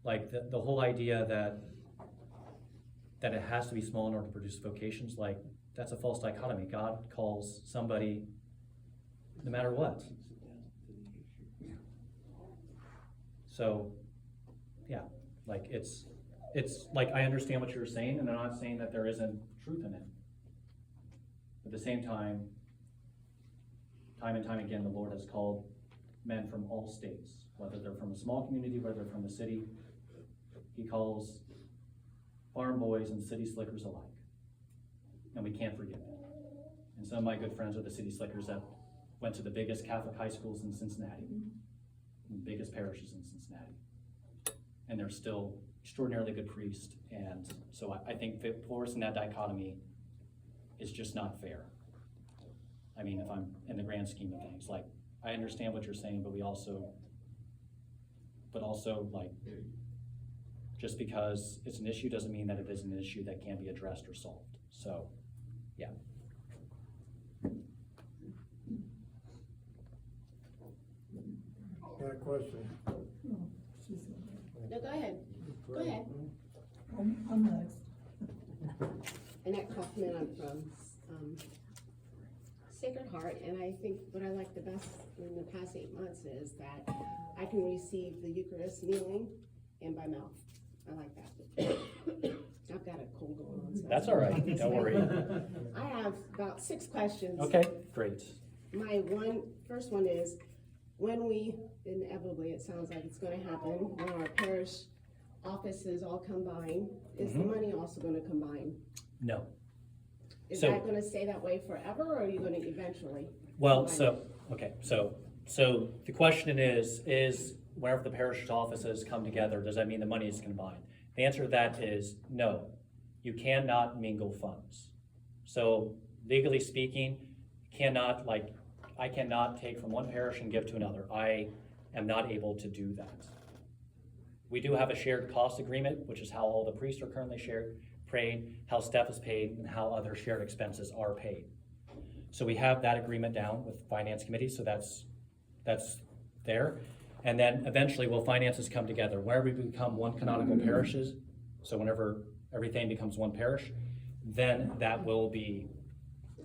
[SPEAKER 3] Like the whole idea that it has to be small in order to produce vocations, like that's a false dichotomy. God calls somebody no matter what. So, yeah, like it's like, I understand what you're saying, and I'm not saying that there isn't truth in it. At the same time and time again, the Lord has called men from all states, whether they're from a small community, whether they're from a city. He calls farm boys and city slickers alike. And we can't forget that. And some of my good friends are the city slickers that went to the biggest Catholic high schools in Cincinnati, and the biggest parishes in Cincinnati. And they're still extraordinarily good priests. And so I think that forcing that dichotomy is just not fair. I mean, if I'm in the grand scheme of things, like, I understand what you're saying, but also like, just because it's an issue doesn't mean that it isn't an issue that can be addressed or solved. So, yeah.
[SPEAKER 5] Got a question?
[SPEAKER 7] No, go ahead. Go ahead.
[SPEAKER 8] I'm next.
[SPEAKER 7] Annette Kaufman, I'm from Sacred Heart, and I think what I like the best in the past 8 months is that I can receive the Eucharist kneeling and by mouth. I like that. I've got a cold going on. So
[SPEAKER 3] That's all right, don't worry.
[SPEAKER 7] I have about 6 questions.
[SPEAKER 3] Okay, great.
[SPEAKER 7] My first one is, when we, inevitably, it sounds like it's gonna happen, when our parish offices all combine, is the money also gonna combine?
[SPEAKER 3] No.
[SPEAKER 7] Is
[SPEAKER 3] So-
[SPEAKER 7] that gonna stay that way forever, or are you gonna eventually?
[SPEAKER 3] Well,
[SPEAKER 7] combine
[SPEAKER 3] so the question is whenever the parish offices come together, does that mean the money is combined? The answer to that is no. You cannot mingle funds. So legally speaking, I cannot take from one parish and give to another. I am not able to do that. We do have a shared cost agreement, which is how all the priests are currently paid, how staff is paid, and how other shared expenses are paid. So we have that agreement down with finance committee, so that's there. And then eventually will finances come together. Whenever we become one canonical parishes, so whenever everything becomes one parish, then that will be,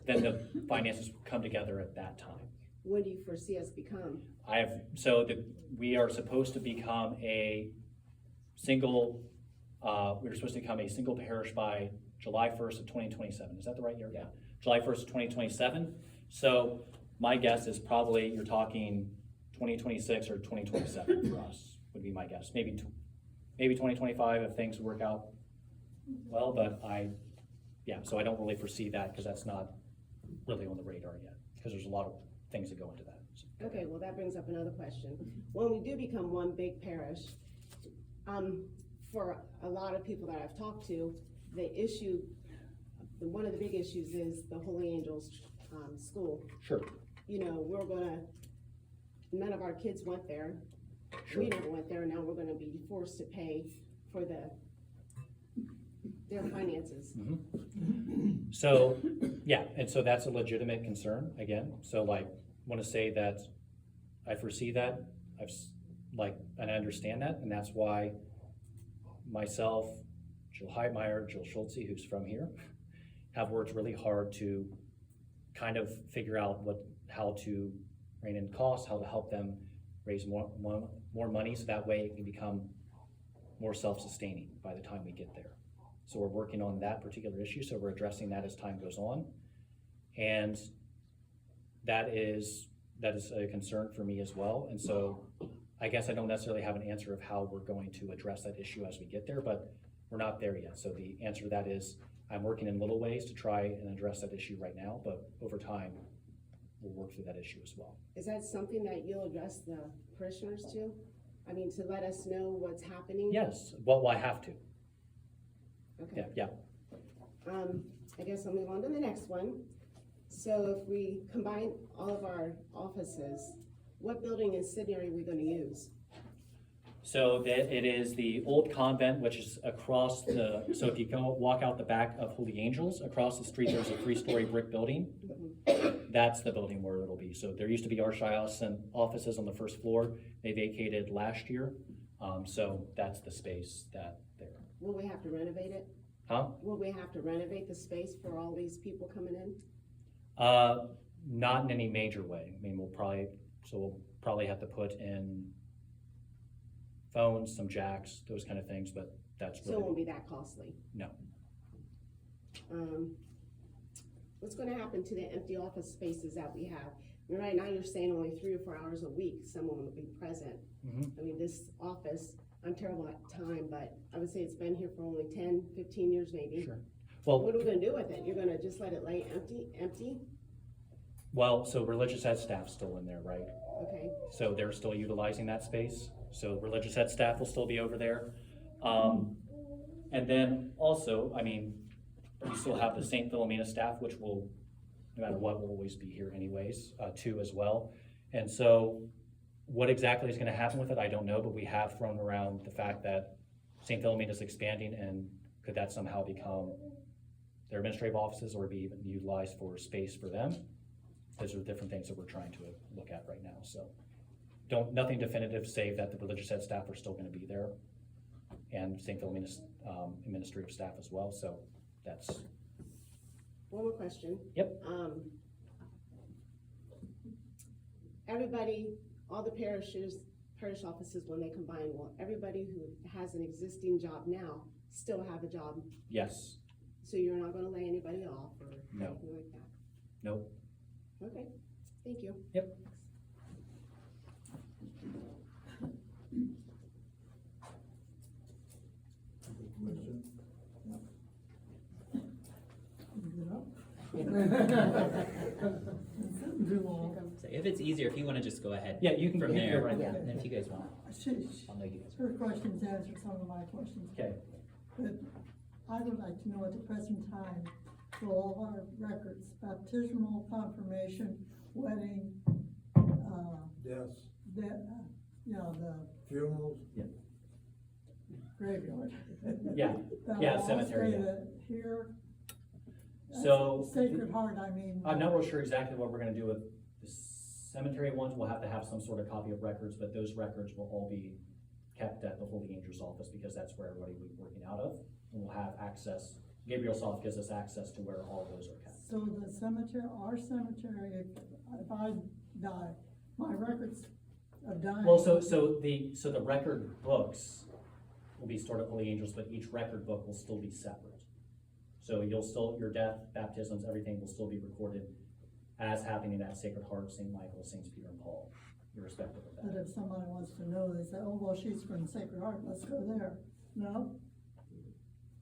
[SPEAKER 3] then the finances come together at that time.
[SPEAKER 7] When do you foresee us become?
[SPEAKER 3] We are supposed to become a single, we're supposed to become a single parish by July 1st of 2027. Is that the right year?
[SPEAKER 6] Yeah.
[SPEAKER 3] July 1st of 2027. So my guess is probably you're talking 2026 or 2027 for us, would be my guess. Maybe 2025 if things work out well, but so I don't really foresee that because that's not really on the radar yet, because there's a lot of things that go into that. So.
[SPEAKER 7] Okay, well, that brings up another question. When we do become one big parish, for a lot of people that I've talked to, one of the big issues is the Holy Angels school.
[SPEAKER 3] Sure.
[SPEAKER 7] You know, none of our kids went there.
[SPEAKER 3] Sure.
[SPEAKER 7] We never went there, now we're gonna be forced to pay for their finances.
[SPEAKER 3] Mm-hmm. So, yeah, and so that's a legitimate concern, again. So like, want to say that I foresee that, and I understand that, and that's why myself, Jill Heitmeyer, Jill Schultze, who's from here, have worked really hard to kind of figure out how to rein in costs, how to help them raise more money, so that way it can become more self-sustaining by the time we get there. So we're working on that particular issue, so we're addressing that as time goes on. And that is a concern for me as well. And so I guess I don't necessarily have an answer of how we're going to address that issue as we get there, but we're not there yet. So the answer to that is I'm working in little ways to try and address that issue right now, but over time, we'll work through that issue as well.
[SPEAKER 7] Is that something that you'll address the parishioners to? I mean, to let us know what's happening?
[SPEAKER 3] Yes, well, I have to.
[SPEAKER 7] Okay.
[SPEAKER 3] Yeah.
[SPEAKER 7] I guess I'll move on to the next one. So if we combine all of our offices, what building in Sydney are we gonna use?
[SPEAKER 3] So that it is the old convent, which is across so if you walk out the back of Holy Angels, across the street, there's a 3-story brick building. That's the building where it'll be. So there used to be archdiocesan offices on the first floor. They vacated last year. So that's the space there.
[SPEAKER 7] Will we have to renovate it?
[SPEAKER 3] Huh?
[SPEAKER 7] Will we have to renovate the space for all these people coming in?
[SPEAKER 3] Not in any major way. I mean, we'll probably have to put in phones, some jacks, those kind of things, but that's
[SPEAKER 7] So it won't be that costly?
[SPEAKER 3] No.
[SPEAKER 7] What's gonna happen to the empty office spaces that we have? I mean, right now you're saying only 3 or 4 hours a week someone will be present.
[SPEAKER 3] Mm-hmm.
[SPEAKER 7] I mean, this office, I'm terrible at time, but I would say it's been here for only 10, 15 years maybe.
[SPEAKER 3] Sure. Well,
[SPEAKER 7] What are we gonna do with it? You're gonna just let it lay empty?
[SPEAKER 3] so religious ed staff's still in there, right?
[SPEAKER 7] Okay,
[SPEAKER 3] So they're still utilizing that space. So religious ed staff will still be over there. And then also, I mean, we still have the St. Philomena staff, which will, no matter what, will always be here anyways, too, as well. And so what exactly is gonna happen with it, I don't know, but we have thrown around the fact that St. Philomena is expanding, and could that somehow become their administrative offices or be even utilized for space for them? Those are different things that we're trying to look at right now. So nothing definitive, save that the religious ed staff are still gonna be there, and St. Philomena's administrative staff as well. So that's,
[SPEAKER 7] one more question.
[SPEAKER 3] Yep.
[SPEAKER 7] Everybody, all the parish offices, when they combine, will everybody who has an existing job now still have a job?
[SPEAKER 3] yes,
[SPEAKER 7] So you're not gonna lay anybody off or
[SPEAKER 3] No.
[SPEAKER 7] anything like that?
[SPEAKER 3] nope.
[SPEAKER 7] Okay, thank you.
[SPEAKER 3] Yep.
[SPEAKER 8] Do all.
[SPEAKER 6] So if it's easier, if you wanna just go ahead.
[SPEAKER 3] Yeah, you can
[SPEAKER 6] From
[SPEAKER 3] go
[SPEAKER 6] there,
[SPEAKER 3] right
[SPEAKER 6] and
[SPEAKER 3] there.
[SPEAKER 6] then if you guys want, I'll know you guys.
[SPEAKER 8] Her questions answer some of my questions.
[SPEAKER 3] Okay.
[SPEAKER 8] But I would like to know at the present time, for all our records, baptismal, confirmation, wedding,
[SPEAKER 5] Yes,
[SPEAKER 8] the
[SPEAKER 5] funerals,
[SPEAKER 8] graveyard.
[SPEAKER 3] Yeah,
[SPEAKER 8] That'll
[SPEAKER 3] yeah,
[SPEAKER 8] all
[SPEAKER 3] cemetery,
[SPEAKER 8] stay
[SPEAKER 3] yeah.
[SPEAKER 8] Here. That's
[SPEAKER 3] So-
[SPEAKER 8] Sacred Heart, I mean.
[SPEAKER 3] I'm not real sure exactly what we're gonna do with the cemetery ones. We'll have to have some sort of copy of records, but those records will all be kept at the Holy Angels office because that's where everybody will be working out of. And we'll have access Gabriel Soft gives us access to where all those are kept.
[SPEAKER 8] So the cemetery, our cemetery, if I die, my records of dying.
[SPEAKER 3] Well, so the record books will be stored at Holy Angels, but each record book will still be separate. So your death, baptisms, everything will still be recorded as happening at Sacred Heart, St. Michael, Saints Peter and Paul, irrespective of
[SPEAKER 8] But
[SPEAKER 3] that.
[SPEAKER 8] if somebody wants to know, they say, oh, well, she's from Sacred Heart, let's go there. No?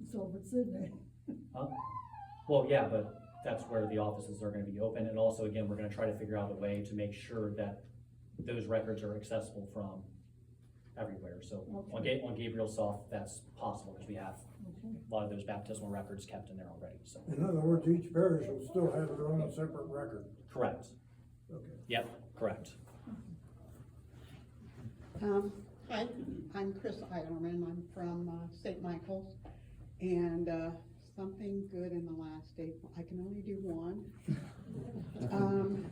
[SPEAKER 8] It's over at Sydney.
[SPEAKER 3] Huh? Well, yeah, but that's where the offices are gonna be open, and also, again, we're gonna try to figure out a way to make sure that those records are accessible from everywhere. So on Gabriel Soft, that's possible, because we have
[SPEAKER 8] Okay.
[SPEAKER 3] a lot of those baptismal records kept in there already, so.
[SPEAKER 5] In other words, each parish will still have their own separate record.
[SPEAKER 3] Correct.
[SPEAKER 5] Okay.
[SPEAKER 3] Yep, correct.
[SPEAKER 9] Hi, I'm Chris Eilerman, I'm from St. Michael's, and something good in the last 8, I can only do one. I'm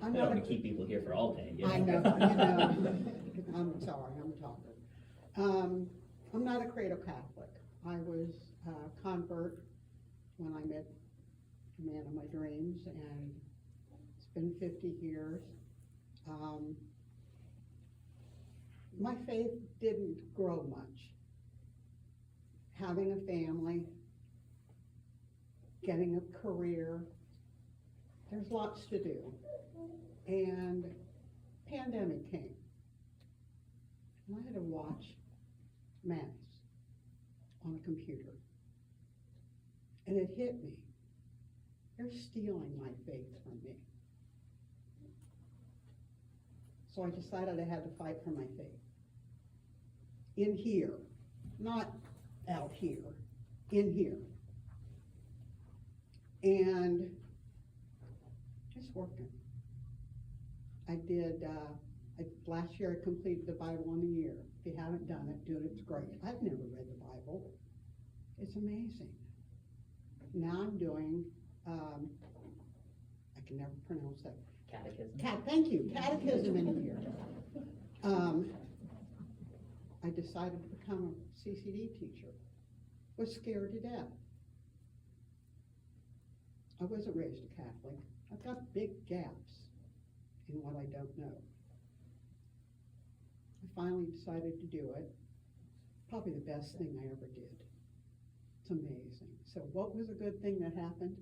[SPEAKER 6] I don't
[SPEAKER 9] not
[SPEAKER 6] wanna
[SPEAKER 9] a,
[SPEAKER 6] keep people here for all day. you
[SPEAKER 9] I know, I'm sorry, I'm a talker. I'm not a cradle Catholic. I was a convert when I met the man of my dreams, and it's been 50 years. My faith didn't grow much. Having a family, getting a career, there's lots to do. And pandemic came. And I had to watch Mass on a computer. And it hit me. They're stealing my faith from me. So I decided I had to fight for my faith. In here, not out here, in here. And just working. I did, last year I completed the Bible in a year. If you haven't done it, do it, it's great. I've never read the Bible. It's amazing. Now I'm doing, I can never pronounce that.
[SPEAKER 6] Catechism.
[SPEAKER 9] Thank you, catechism in a year. I decided to become a CCD teacher. Was scared to death. I wasn't raised a Catholic. I've got big gaps in what I don't know. I finally decided to do it. Probably the best thing I ever did. It's amazing. So what was a good thing that happened?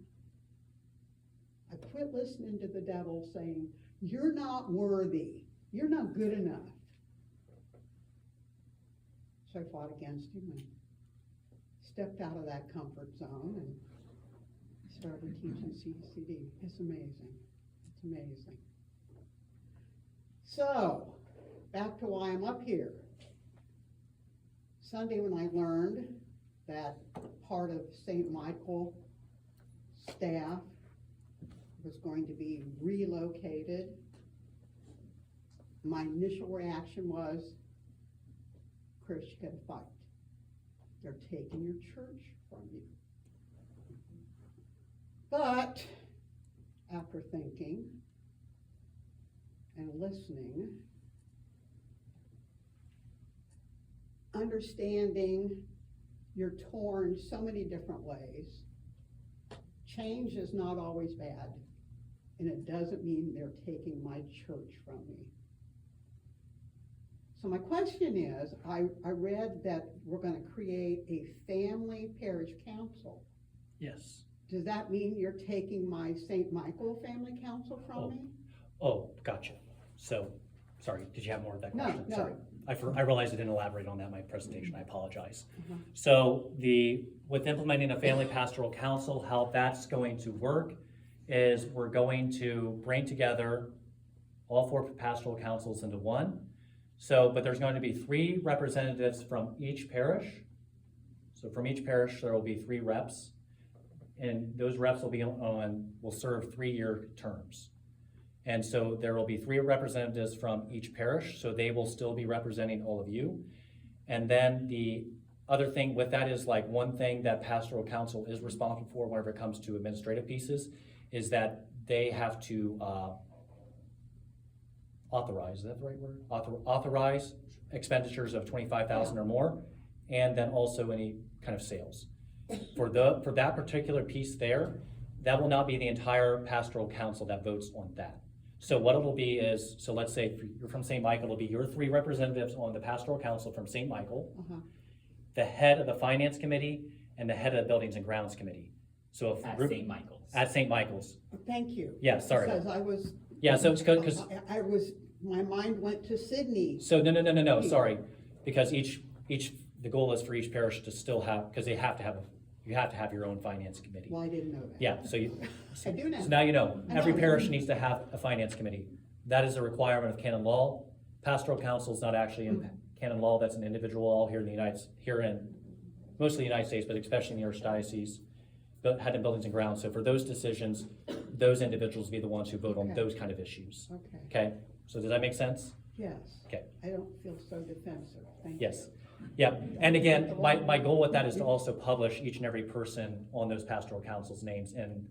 [SPEAKER 9] I quit listening to the devil saying, you're not worthy. You're not good enough. So I fought against him and stepped out of that comfort zone and started teaching CCD. It's amazing. It's amazing. So, back to why I'm up here. Sunday when I learned that part of St. Michael staff was going to be relocated, my initial reaction was, Chris, you gotta fight. They're taking your church from you. But after thinking and listening, understanding you're torn so many different ways, change is not always bad, and it doesn't mean they're taking my church from me. So my question is, I read that we're gonna create a family parish council.
[SPEAKER 3] Yes.
[SPEAKER 9] Does that mean you're taking my St. Michael family council from me?
[SPEAKER 3] Oh, gotcha. So, sorry, did you have more of that
[SPEAKER 9] No,
[SPEAKER 3] question?
[SPEAKER 9] no.
[SPEAKER 3] Sorry. I realized I didn't elaborate on that in my presentation, I apologize.
[SPEAKER 9] Mhm.
[SPEAKER 3] So with implementing a family pastoral council, how that's going to work is we're going to bring together all 4 pastoral councils into one. So, but there's going to be 3 representatives from each parish. So from each parish, there will be 3 reps. And those reps will serve 3-year terms. And so there will be 3 representatives from each parish, so they will still be representing all of you. And then the other thing with that is, like, one thing that pastoral council is responsible for whenever it comes to administrative pieces is that they have to authorize, is that the right word? Authorize expenditures of $25,000 or more, and then also any kind of sales. for that particular piece there, that will not be the entire pastoral council that votes on that. So what it'll be is, so let's say if you're from St. Michael, it'll be your 3 representatives on the pastoral council from St. Michael, the head of the finance committee, and the head of the buildings and grounds committee. So if
[SPEAKER 6] At
[SPEAKER 3] group-
[SPEAKER 6] St. Michael's.
[SPEAKER 3] At St. Michael's.
[SPEAKER 9] Thank you.
[SPEAKER 3] Yeah, sorry.
[SPEAKER 9] Because I was.
[SPEAKER 3] Yeah, so it's because,
[SPEAKER 9] My mind went to Sydney.
[SPEAKER 3] so no, sorry. Because the goal is for each parish to still have, because you have to have your own finance committee.
[SPEAKER 9] Well, I didn't know that.
[SPEAKER 3] Yeah, so you,
[SPEAKER 9] I do now.
[SPEAKER 3] so now you know,
[SPEAKER 9] I know.
[SPEAKER 3] every parish needs to have a finance committee. That is a requirement of canon law. Pastoral council is not actually in canon law, that's an individual law here in mostly the United States, but especially in the Archdiocese, but head of buildings and grounds. So for those decisions, those individuals be the ones who vote on
[SPEAKER 9] Okay.
[SPEAKER 3] those kind of issues.
[SPEAKER 9] Okay,
[SPEAKER 3] Okay, so does that make sense?
[SPEAKER 9] yes.
[SPEAKER 3] Okay.
[SPEAKER 9] I don't feel so defensive, thank you.
[SPEAKER 3] Yes. Yeah, and again, my goal with that is to also publish each and every person on those pastoral councils' names in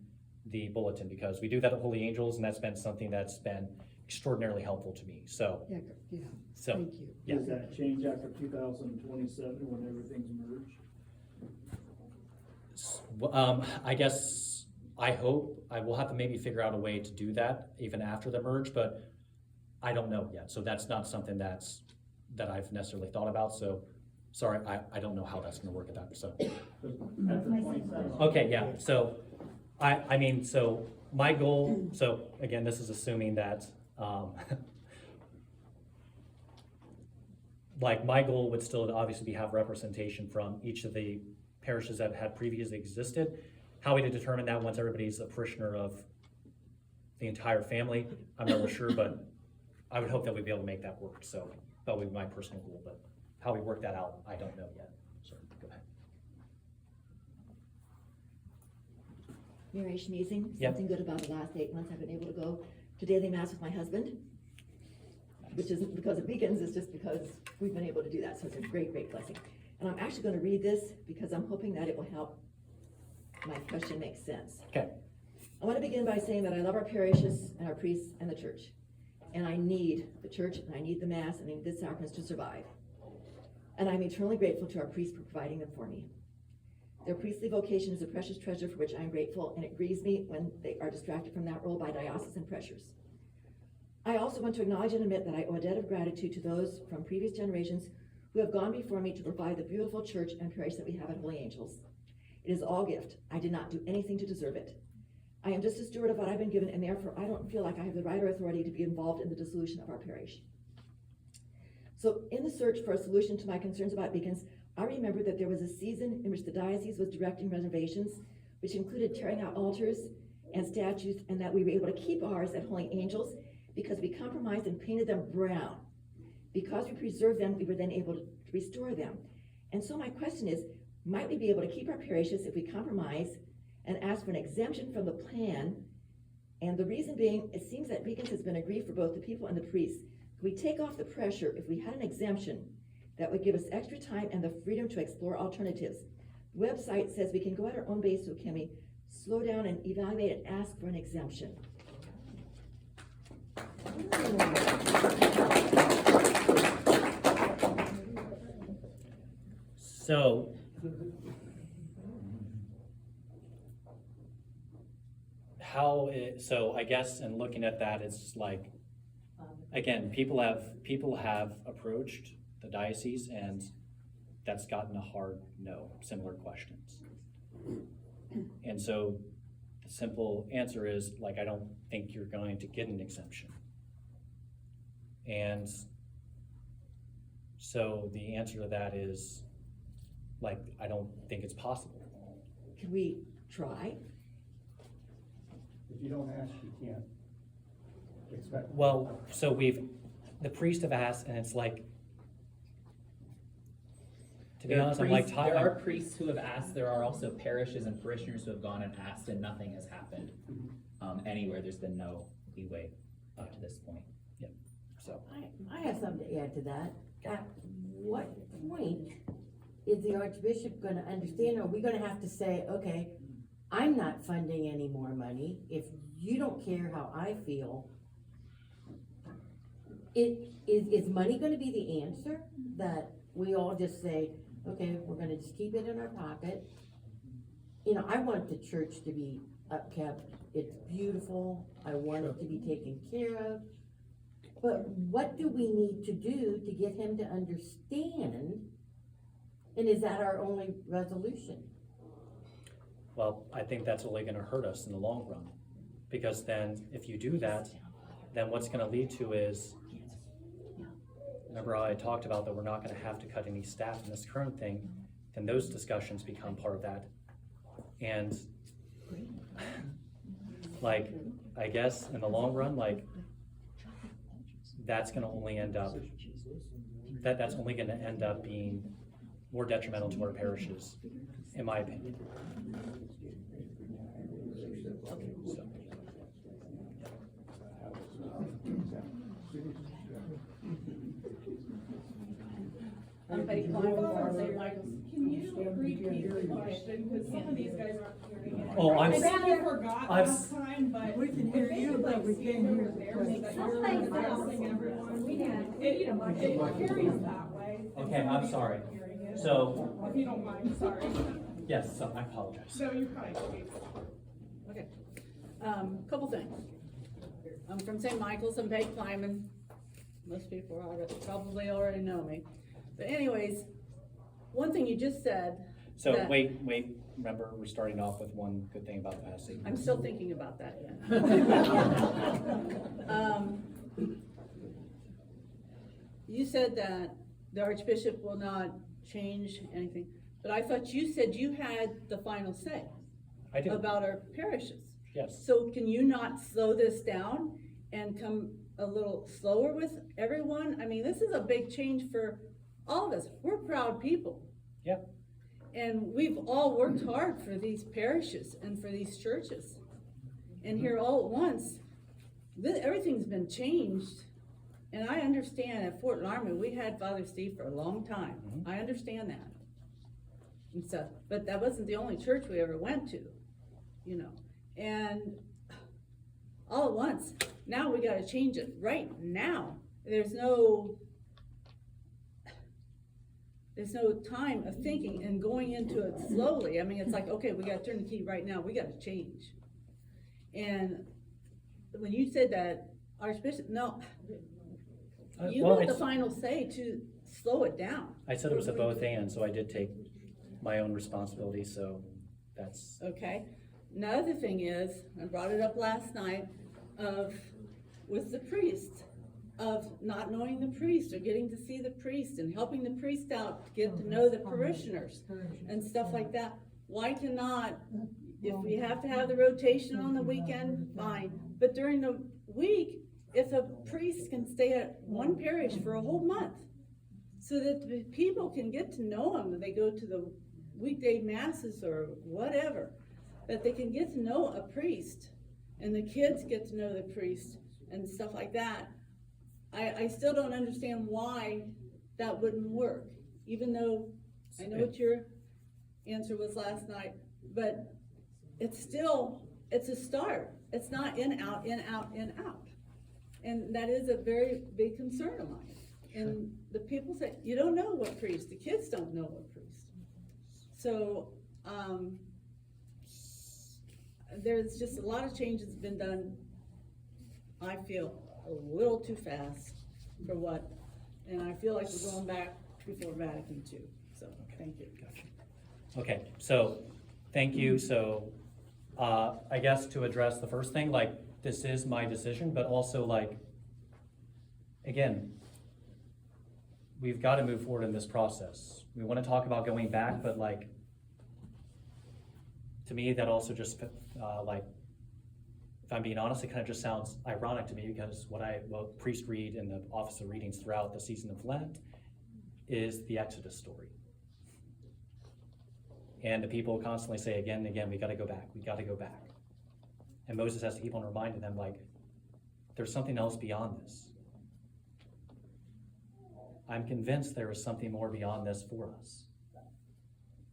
[SPEAKER 3] the bulletin, because we do that at Holy Angels, and that's been something that's been extraordinarily helpful to me, so,
[SPEAKER 9] Yeah, yeah,
[SPEAKER 3] so,
[SPEAKER 9] thank you.
[SPEAKER 3] yeah.
[SPEAKER 10] Does that change after 2027 when everything's merged?
[SPEAKER 3] I guess, I hope, I will have to maybe figure out a way to do that even after the merge, but I don't know yet, so that's not something that I've necessarily thought about, so, sorry, I don't know how that's gonna work at that, so.
[SPEAKER 10] After 27?
[SPEAKER 3] Okay, yeah, so, I mean, so, my goal, so, again, this is assuming that, like, my goal would still obviously be have representation from each of the parishes that had previously existed. How we determine that once everybody's a parishioner of the entire family, I'm not really sure, but I would hope that we'd be able to make that work, so that would be my personal goal, but how we work that out, I don't know yet, so, go ahead.
[SPEAKER 11] Mary Schmeezing,
[SPEAKER 3] Yep.
[SPEAKER 11] something good about the last 8 months, I've been able to go to daily mass with my husband, which isn't because of weekends, it's just because we've been able to do that, so it's a great, great blessing. And I'm actually gonna read this because I'm hoping that it will help my question make sense.
[SPEAKER 3] Okay.
[SPEAKER 11] I wanna begin by saying that I love our parishes and our priests and the church. And I need the church, and I need the mass, and I need the sacraments to survive. And I'm eternally grateful to our priests for providing them for me. Their priestly vocation is a precious treasure for which I am grateful, and it grieves me when they are distracted from that role by diocesan pressures. I also want to acknowledge and admit that I owe a debt of gratitude to those from previous generations who have gone before me to provide the beautiful church and parish that we have at Holy Angels. It is all gift. I did not do anything to deserve it. I am just a steward of what I've been given, and therefore I don't feel like I have the right or authority to be involved in the dissolution of our parish. So in the search for a solution to my concerns about beacons, I remember that there was a season in which the diocese was directing renovations, which included tearing out altars and statues, and that we were able to keep ours at Holy Angels because we compromised and painted them brown. Because we preserved them, we were then able to restore them. And so my question is, might we be able to keep our parishes if we compromise and ask for an exemption from the plan? And the reason being, it seems that beacons has been agreed for both the people and the priests. Could we take off the pressure if we had an exemption that would give us extra time and the freedom to explore alternatives? The website says we can go at our own pace, so can we slow down and evaluate and ask for an exemption?
[SPEAKER 3] So, so I guess in looking at that, it's like, again, people have approached the diocese, and that's gotten a hard no, similar questions. And so the simple answer is, like, I don't think you're going to get an exemption. And so the answer to that is, like, I don't think it's possible.
[SPEAKER 11] Can we try?
[SPEAKER 10] If you don't ask, you can't expect.
[SPEAKER 3] Well, so the priests have asked, and it's like, to be honest, I'm like,
[SPEAKER 6] There are priests who have asked, there are also parishes and parishioners who have gone and asked, and nothing has happened. Anywhere, there's been no leeway up to this point.
[SPEAKER 3] so,
[SPEAKER 12] I have something to add to that. At what point is the Archbishop gonna understand, or are we gonna have to say, okay, I'm not funding any more money, if you don't care how I feel? Is money gonna be the answer? That we all just say, okay, we're gonna just keep it in our pocket, you know, I want the church to be upkept, it's beautiful, I want it to be taken care of. But what do we need to do to get him to understand? And is that our only resolution?
[SPEAKER 3] Well, I think that's only gonna hurt us in the long run, because then if you do that, then what's gonna lead to is, remember how I talked about that we're not gonna have to cut any staff in this current thing, then those discussions become part of that. And like, I guess in the long run, like, that's gonna only end up, that's only gonna end up being more detrimental to our parishes, in my opinion. So.
[SPEAKER 13] Can you repeat the question, because some of these guys aren't hearing it.
[SPEAKER 3] Oh, I'm
[SPEAKER 13] I
[SPEAKER 3] s-
[SPEAKER 13] think I forgot
[SPEAKER 3] I'm
[SPEAKER 13] last
[SPEAKER 3] s-
[SPEAKER 13] time, but.
[SPEAKER 8] We can hear you, but we can't hear the
[SPEAKER 13] There,
[SPEAKER 8] question.
[SPEAKER 13] so that you're addressing everyone. It carries that way. and
[SPEAKER 3] Okay, I'm
[SPEAKER 13] somebody's
[SPEAKER 3] sorry.
[SPEAKER 13] not hearing it.
[SPEAKER 3] So,
[SPEAKER 13] If you don't mind, sorry.
[SPEAKER 3] yes, so I apologize.
[SPEAKER 13] So you probably speak.
[SPEAKER 14] Okay, couple things. I'm from St. Michael's, I'm Peg Lyman. Most people probably already know me. But anyways, one thing you just said.
[SPEAKER 3] So
[SPEAKER 14] that-
[SPEAKER 3] wait, remember, we're starting off with one good thing about the PAC.
[SPEAKER 14] I'm still thinking about that yet. You said that the Archbishop will not change anything, but I thought you said you had the final say
[SPEAKER 3] I do,
[SPEAKER 14] about our parishes.
[SPEAKER 3] yes.
[SPEAKER 14] So can you not slow this down and come a little slower with everyone? I mean, this is a big change for all of us. We're proud people.
[SPEAKER 3] Yeah.
[SPEAKER 14] And we've all worked hard for these parishes and for these churches. And here all at once, everything's been changed. And I understand at Fort Larman, we had Father Steve for a long time.
[SPEAKER 3] Mhm.
[SPEAKER 14] I understand that. And so, but that wasn't the only church we ever went to, you know. And all at once, now we gotta change it right now. There's no time of thinking and going into it slowly. I mean, it's like, okay, we gotta turn the key right now, we gotta change. And when you said that, Archbishop, no, you
[SPEAKER 3] Well,
[SPEAKER 14] have the
[SPEAKER 3] it's-
[SPEAKER 14] final say to slow it down.
[SPEAKER 3] I said it was a both and, so I did take my own responsibility, so that's,
[SPEAKER 14] Okay, another thing is, I brought it up last night, with the priest, of not knowing the priest, or getting to see the priest, and helping the priest out, to get to know the parishioners, and stuff like that. Why cannot, if we have to have the rotation on the weekend, fine, but during the week, if a priest can stay at one parish for a whole month, so that the people can get to know him, when they go to the weekday masses or whatever, that they can get to know a priest, and the kids get to know the priest, and stuff like that. I still don't understand why that wouldn't work, even though I know what your answer was last night, but it's still, it's a start. It's not in, out, in, out, in, out. And that is a very big concern of mine. And the people say, you don't know what priest, the kids don't know what priest. So, there's just a lot of changes been done, I feel, a little too fast for what, and I feel like we're going back before Vatican II, so, thank you.
[SPEAKER 3] gotcha. Okay, so, thank you, so, I guess to address the first thing, like, this is my decision, but also like, again, we've gotta move forward in this process. We wanna talk about going back, but like, to me, that also just, like, if I'm being honest, it kind of just sounds ironic to me, because what priests read in the office of readings throughout the season of Lent is the Exodus story. And the people constantly say again and again, we gotta go back, we gotta go back. And Moses has to keep on reminding them, like, there's something else beyond this. I'm convinced there is something more beyond this for us.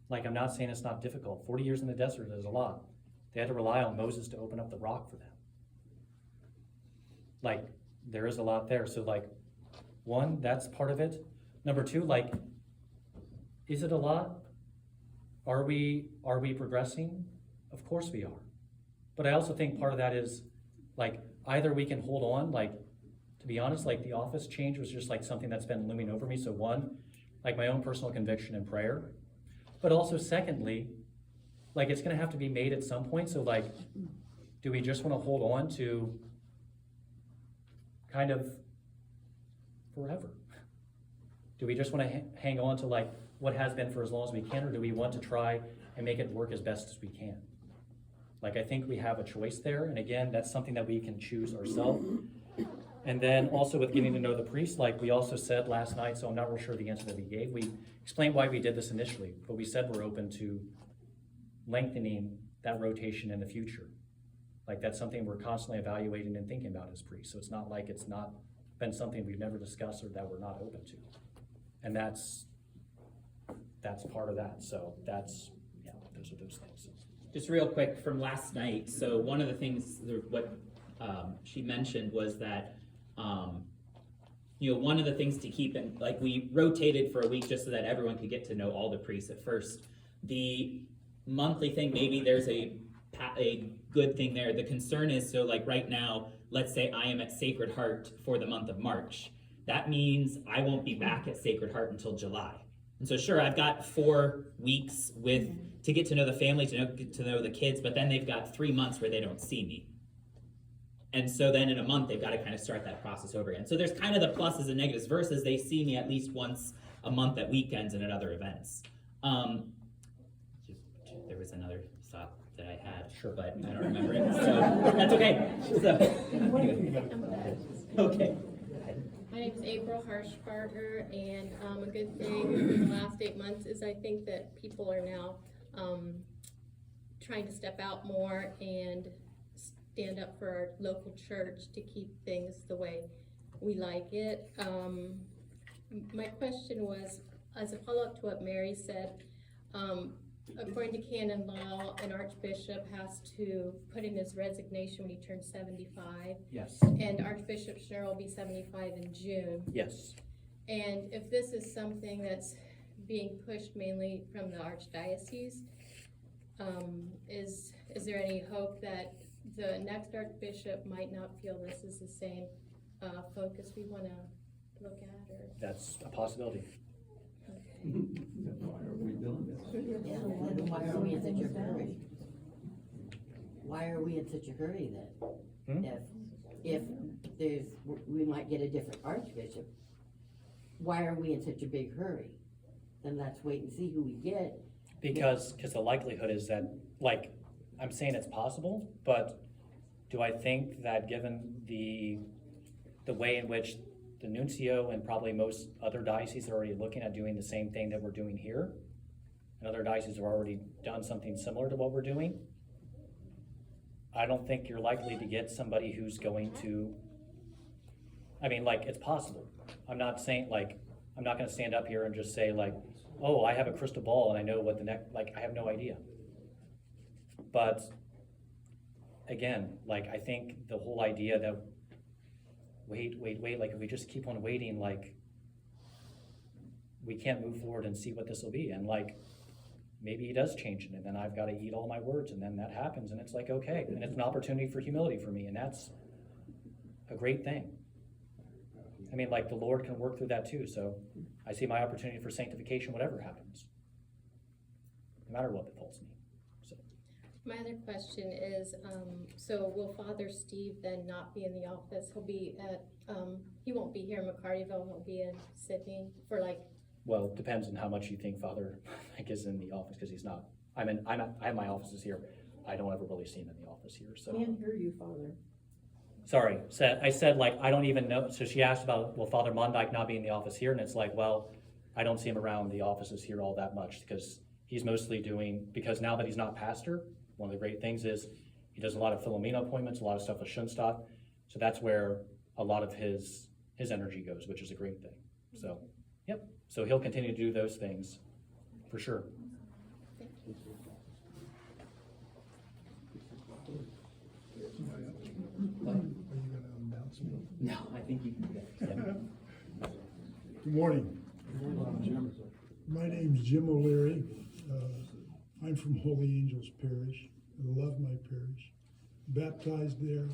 [SPEAKER 3] Like, I'm not saying it's not difficult. 40 years in the desert is a lot. They had to rely on Moses to open up the rock for them. Like, there is a lot there. So like, one, that's part of it. Number two, like, is it a lot? Are we progressing? Of course we are. But I also think part of that is, like, either we can hold on, like, to be honest, like, the office change was just like something that's been looming over me. So one, like my own personal conviction and prayer. But also secondly, like, it's gonna have to be made at some point. So like, do we just wanna hold on to kind of forever? Do we just wanna hang on to like what has been for as long as we can, or do we want to try and make it work as best as we can? Like, I think we have a choice there, and again, that's something that we can choose ourselves. And then also with getting to know the priest, like we also said last night, so I'm not real sure the answer that we gave. We explained why we did this initially, but we said we're open to lengthening that rotation in the future. Like, that's something we're constantly evaluating and thinking about as priests. So it's not like it's not been something we've never discussed or that we're not open to. And that's part of that. So that's, yeah, those are those things.
[SPEAKER 6] Just real quick from last night, so one of the things, what she mentioned was that, one of the things to keep in, like, we rotated for a week just so that everyone could get to know all the priests at first. The monthly thing, maybe there's a good thing there. The concern is, so like right now, let's say I am at Sacred Heart for the month of March. That means I won't be back at Sacred Heart until July. And so sure, I've got 4 weeks to get to know the family, get to know the kids, but then they've got 3 months where they don't see me. And so then in a month, they've got to kind of start that process over again. So there's kind of the pluses and negatives versus they see me at least once a month at weekends and at other events. There was another thought that I had,
[SPEAKER 3] Sure,
[SPEAKER 6] but I don't remember it, so that's okay. So, okay.
[SPEAKER 15] My name is April Harshbarger, and a good thing in the last 8 months is I think that people are now trying to step out more and stand up for our local church to keep things the way we like it. My question was, as a follow-up to what Mary said, according to canon law, an archbishop has to put in his resignation when he turns 75.
[SPEAKER 3] Yes.
[SPEAKER 15] And Archbishop Schnurr will be 75 in June.
[SPEAKER 3] Yes.
[SPEAKER 15] And if this is something that's being pushed mainly from the archdiocese, is there any hope that the next archbishop might not feel this is the same focus we want to look at? Or
[SPEAKER 3] That's a possibility.
[SPEAKER 12] Why are we in such a hurry? Why are we in such a hurry then? If we might get a different archbishop, why are we in such a big hurry? Then let's wait and see who we get.
[SPEAKER 3] Because the likelihood is that, like, I'm saying it's possible, but do I think that given the way in which the nuncio and probably most other dioceses are already looking at doing the same thing that we're doing here, and other dioceses have already done something similar to what we're doing, I don't think you're likely to get somebody who's going to, I mean, like, it's possible. I'm not saying, like, I'm not gonna stand up here and just say, like, oh, I have a crystal ball and I know what the next, like, I have no idea. But again, like, I think the whole idea that wait, like, if we just keep on waiting, like, we can't move forward and see what this will be. And like, maybe he does change it and then I've got to eat all my words and then that happens and it's like, okay. And it's an opportunity for humility for me, and that's a great thing. I mean, like, the Lord can work through that too. So I see my opportunity for sanctification, whatever happens, no matter what befalls me. So
[SPEAKER 15] my other question is, so will Father Steve then not be in the office? He'll be at, he won't be here in McCartyville, he'll be in Sydney for like.
[SPEAKER 3] Well, it depends on how much you think Father Mike is in the office, because he's not. I have my offices here. I don't ever really see him in the office here, so.
[SPEAKER 13] Can't hear you, Father.
[SPEAKER 3] Sorry, I said, like, I don't even know. So she asked about, will Father Mondyke not be in the office here? And it's like, well, I don't see him around the offices here all that much, because he's mostly doing, because now that he's not pastor, one of the great things is he does a lot of Philomena appointments, a lot of stuff with Schoenstatt. So that's where a lot of his energy goes, which is a great thing. So, yep. So he'll continue to do those things for sure.
[SPEAKER 6] No, I think you can do that.
[SPEAKER 16] Good morning. My name's Jim O'Leary. I'm from Holy Angels Parish. I love my parish. Baptized there,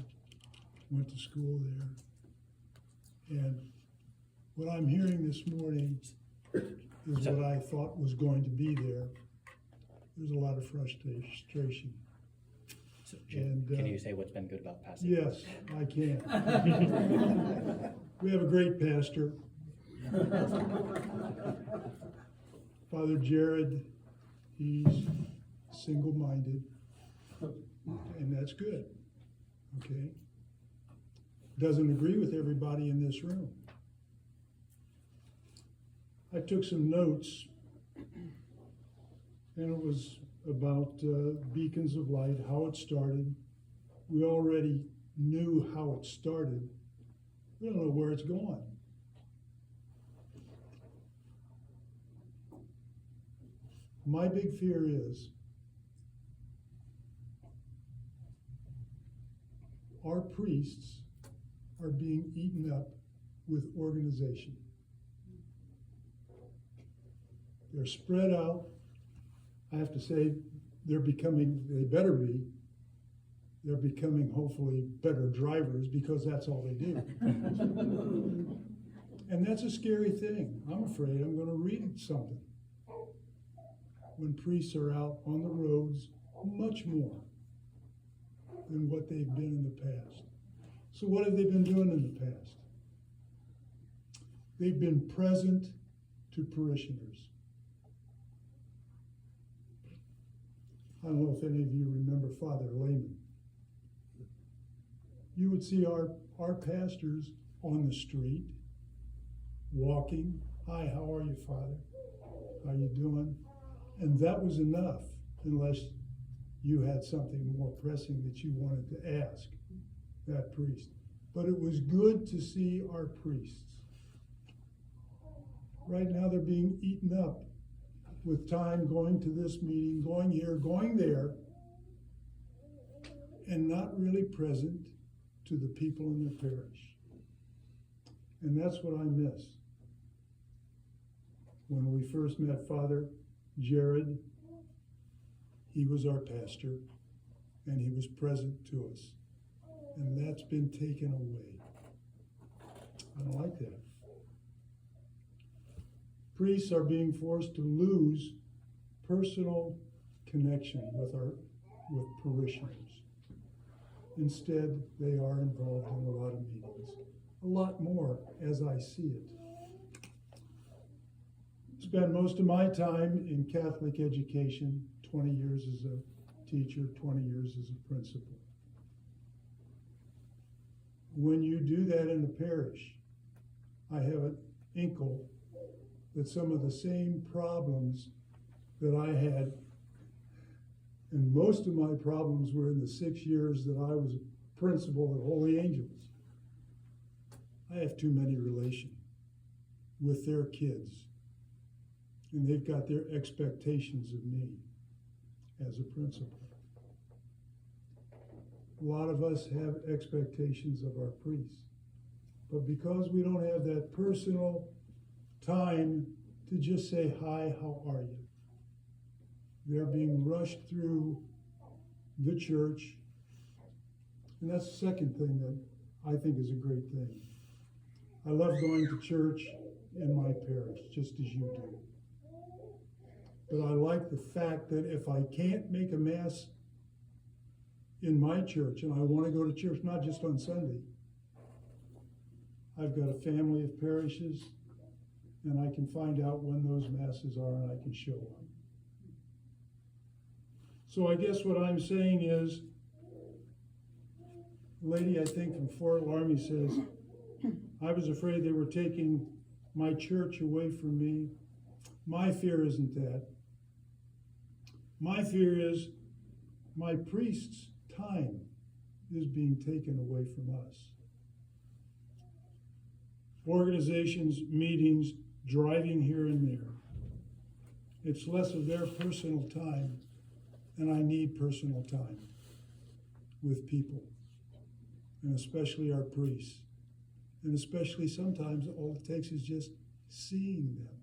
[SPEAKER 16] went to school there. And what I'm hearing this morning is what I thought was going to be there. There's a lot of frustration.
[SPEAKER 3] So, Jim,
[SPEAKER 16] And,
[SPEAKER 3] can you say what's been good about passing?
[SPEAKER 16] Yes, I can. We have a great pastor. Father Jared, he's single-minded, and that's good, okay? Doesn't agree with everybody in this room. I took some notes, and it was about beacons of light, how it started. We already knew how it started. We don't know where it's going. My big fear is our priests are being eaten up with organization. They're spread out. I have to say, they better be, they're becoming hopefully better drivers because that's all they do. And that's a scary thing. I'm afraid I'm going to read something. When priests are out on the roads much more than what they've been in the past. So what have they been doing in the past? They've been present to parishioners. I don't know if any of you remember Father Lehman. You would see our pastors on the street, walking. Hi, how are you, Father? How you doing? And that was enough, unless you had something more pressing that you wanted to ask that priest. But it was good to see our priests. Right now they're being eaten up with time going to this meeting, going here, going there, and not really present to the people in their parish. And that's what I miss. When we first met Father Jared, he was our pastor, and he was present to us. And that's been taken away. I don't like that. Priests are being forced to lose personal connection with parishioners. Instead, they are involved in a lot of meetings. A lot more as I see it. Spent most of my time in Catholic education, 20 years as a teacher, 20 years as a principal. When you do that in a parish, I have an inkle that some of the same problems that I had, and most of my problems were in the 6 years that I was a principal at Holy Angels. I have too many relations with their kids. And they've got their expectations of me as a principal. A lot of us have expectations of our priests. But because we don't have that personal time to just say, hi, how are you? They're being rushed through the church. And that's the second thing that I think is a great thing. I love going to church in my parish, just as you do. But I like the fact that if I can't make a mass in my church, and I want to go to church not just on Sunday, I've got a family of parishes, and I can find out when those masses are, and I can show up. So I guess what I'm saying is, a lady I think from Fort Laramie says, I was afraid they were taking my church away from me. My fear isn't that. My fear is my priest's time is being taken away from us. Organizations, meetings, driving here and there. It's less of their personal time, and I need personal time with people, and especially our priests. And especially sometimes all it takes is just seeing them,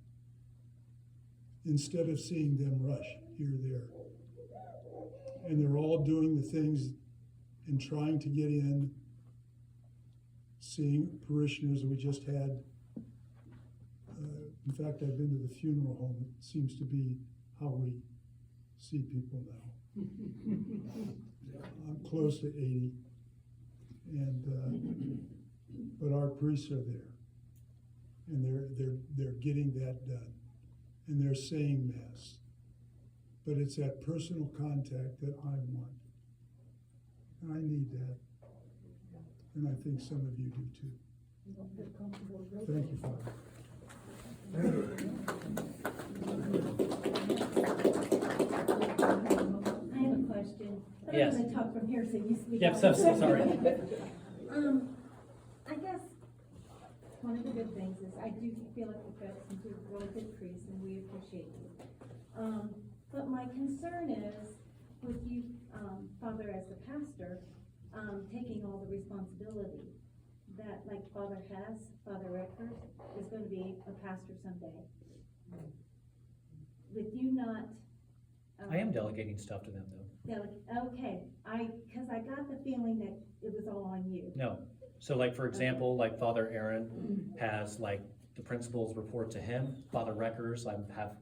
[SPEAKER 16] instead of seeing them rush here, there, and they're all doing the things and trying to get in, seeing parishioners. We just had, in fact, I've been to the funeral home. It seems to be how we see people now. I'm close to 80, and but our priests are there, and they're getting that done, and they're saying mass. But it's that personal contact that I want. And I need that. And I think some of you do too. Thank you, Father.
[SPEAKER 4] I have a question. But
[SPEAKER 3] Yes.
[SPEAKER 4] I'm gonna talk from here, so you speak.
[SPEAKER 3] Yep, so sorry.
[SPEAKER 4] I guess one of the good things is I do feel like we've got some really good priests and we appreciate you. But my concern is with you, Father, as the pastor, taking all the responsibility that like Father Reckers is going to be a pastor someday. With you not.
[SPEAKER 3] I am delegating stuff to them though.
[SPEAKER 4] Okay, cause I got the feeling that it was all on you.
[SPEAKER 3] No. So like, for example, like Father Aaron has like the principals report to him. Father Reckers, I have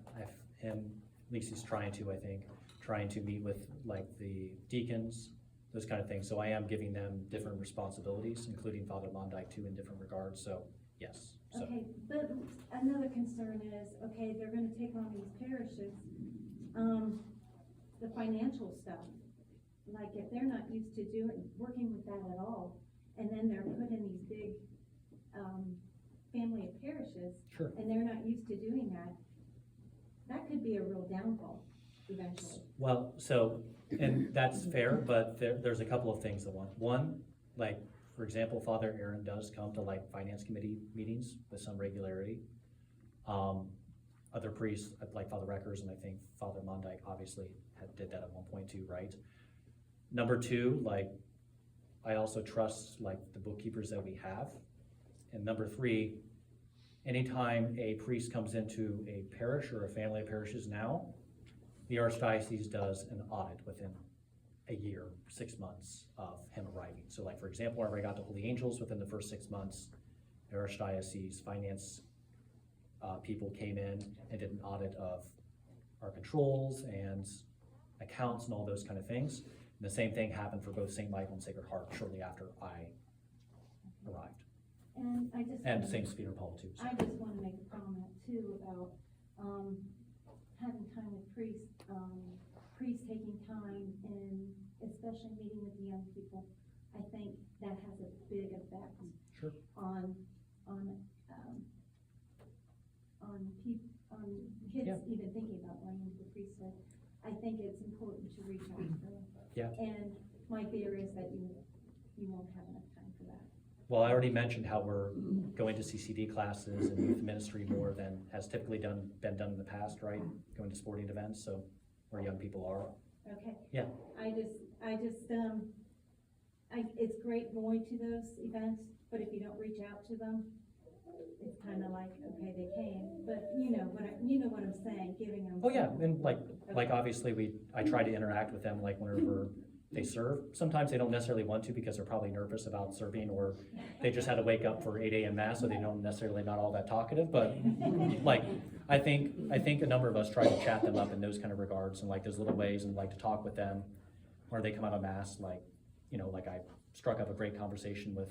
[SPEAKER 3] him, at least he's trying to meet with like the deacons, those kind of things. So I am giving them different responsibilities, including Father Mondyke too in different regards. So yes. So.
[SPEAKER 4] Okay, but another concern is, okay, they're gonna take on these parishes, the financial stuff. Like if they're not used to working with that at all, and then they're put in these big, family of parishes.
[SPEAKER 3] Sure.
[SPEAKER 4] And they're not used to doing that, that could be a real downfall eventually.
[SPEAKER 3] Well, so, and that's fair, but there's a couple of things that one, like, for example, Father Aaron does come to like finance committee meetings with some regularity. Other priests, like Father Reckers, and I think Father Mondyke obviously did that at one point too, right? Number two, like, I also trust like the bookkeepers that we have. And number three, anytime a priest comes into a parish or a family of parishes now, the Archdiocese does an audit within a year, 6 months of him arriving. So like, for example, whenever I got to Holy Angels, within the first 6 months, the Archdiocese finance people came in and did an audit of our controls and accounts and all those kind of things. And the same thing happened for both St. Michael and Sacred Heart shortly after I arrived.
[SPEAKER 4] And
[SPEAKER 3] St. Peter Paul too. So.
[SPEAKER 4] I just wanna make a comment too about, having time with priests taking time and especially meeting with the young people. I think that has a big effect.
[SPEAKER 3] Sure.
[SPEAKER 4] On kids
[SPEAKER 3] Yeah.
[SPEAKER 4] even thinking about going into the priesthood. I think it's important to reach out to them.
[SPEAKER 3] Yeah.
[SPEAKER 4] And my fear is that you won't have enough time for that.
[SPEAKER 3] Well, I already mentioned how we're going to CCD classes and youth ministry more than has typically been done in the past, right? Going to sporting events, so where young people are.
[SPEAKER 4] Okay.
[SPEAKER 3] Yeah.
[SPEAKER 4] It's great going to those events, but if you don't reach out to them, it's kind of like, okay, they came, but you know what I'm saying, giving them.
[SPEAKER 3] Oh yeah, and like obviously I try to interact with them like whenever they serve. Sometimes they don't necessarily want to because they're probably nervous about serving, or they just had to wake up for 8 a.m. mass, so they don't necessarily not all that talkative. But like I think a number of us try to chat them up in those kind of regards and like those little ways, and like to talk with them where they come out of mass. Like like I struck up a great conversation with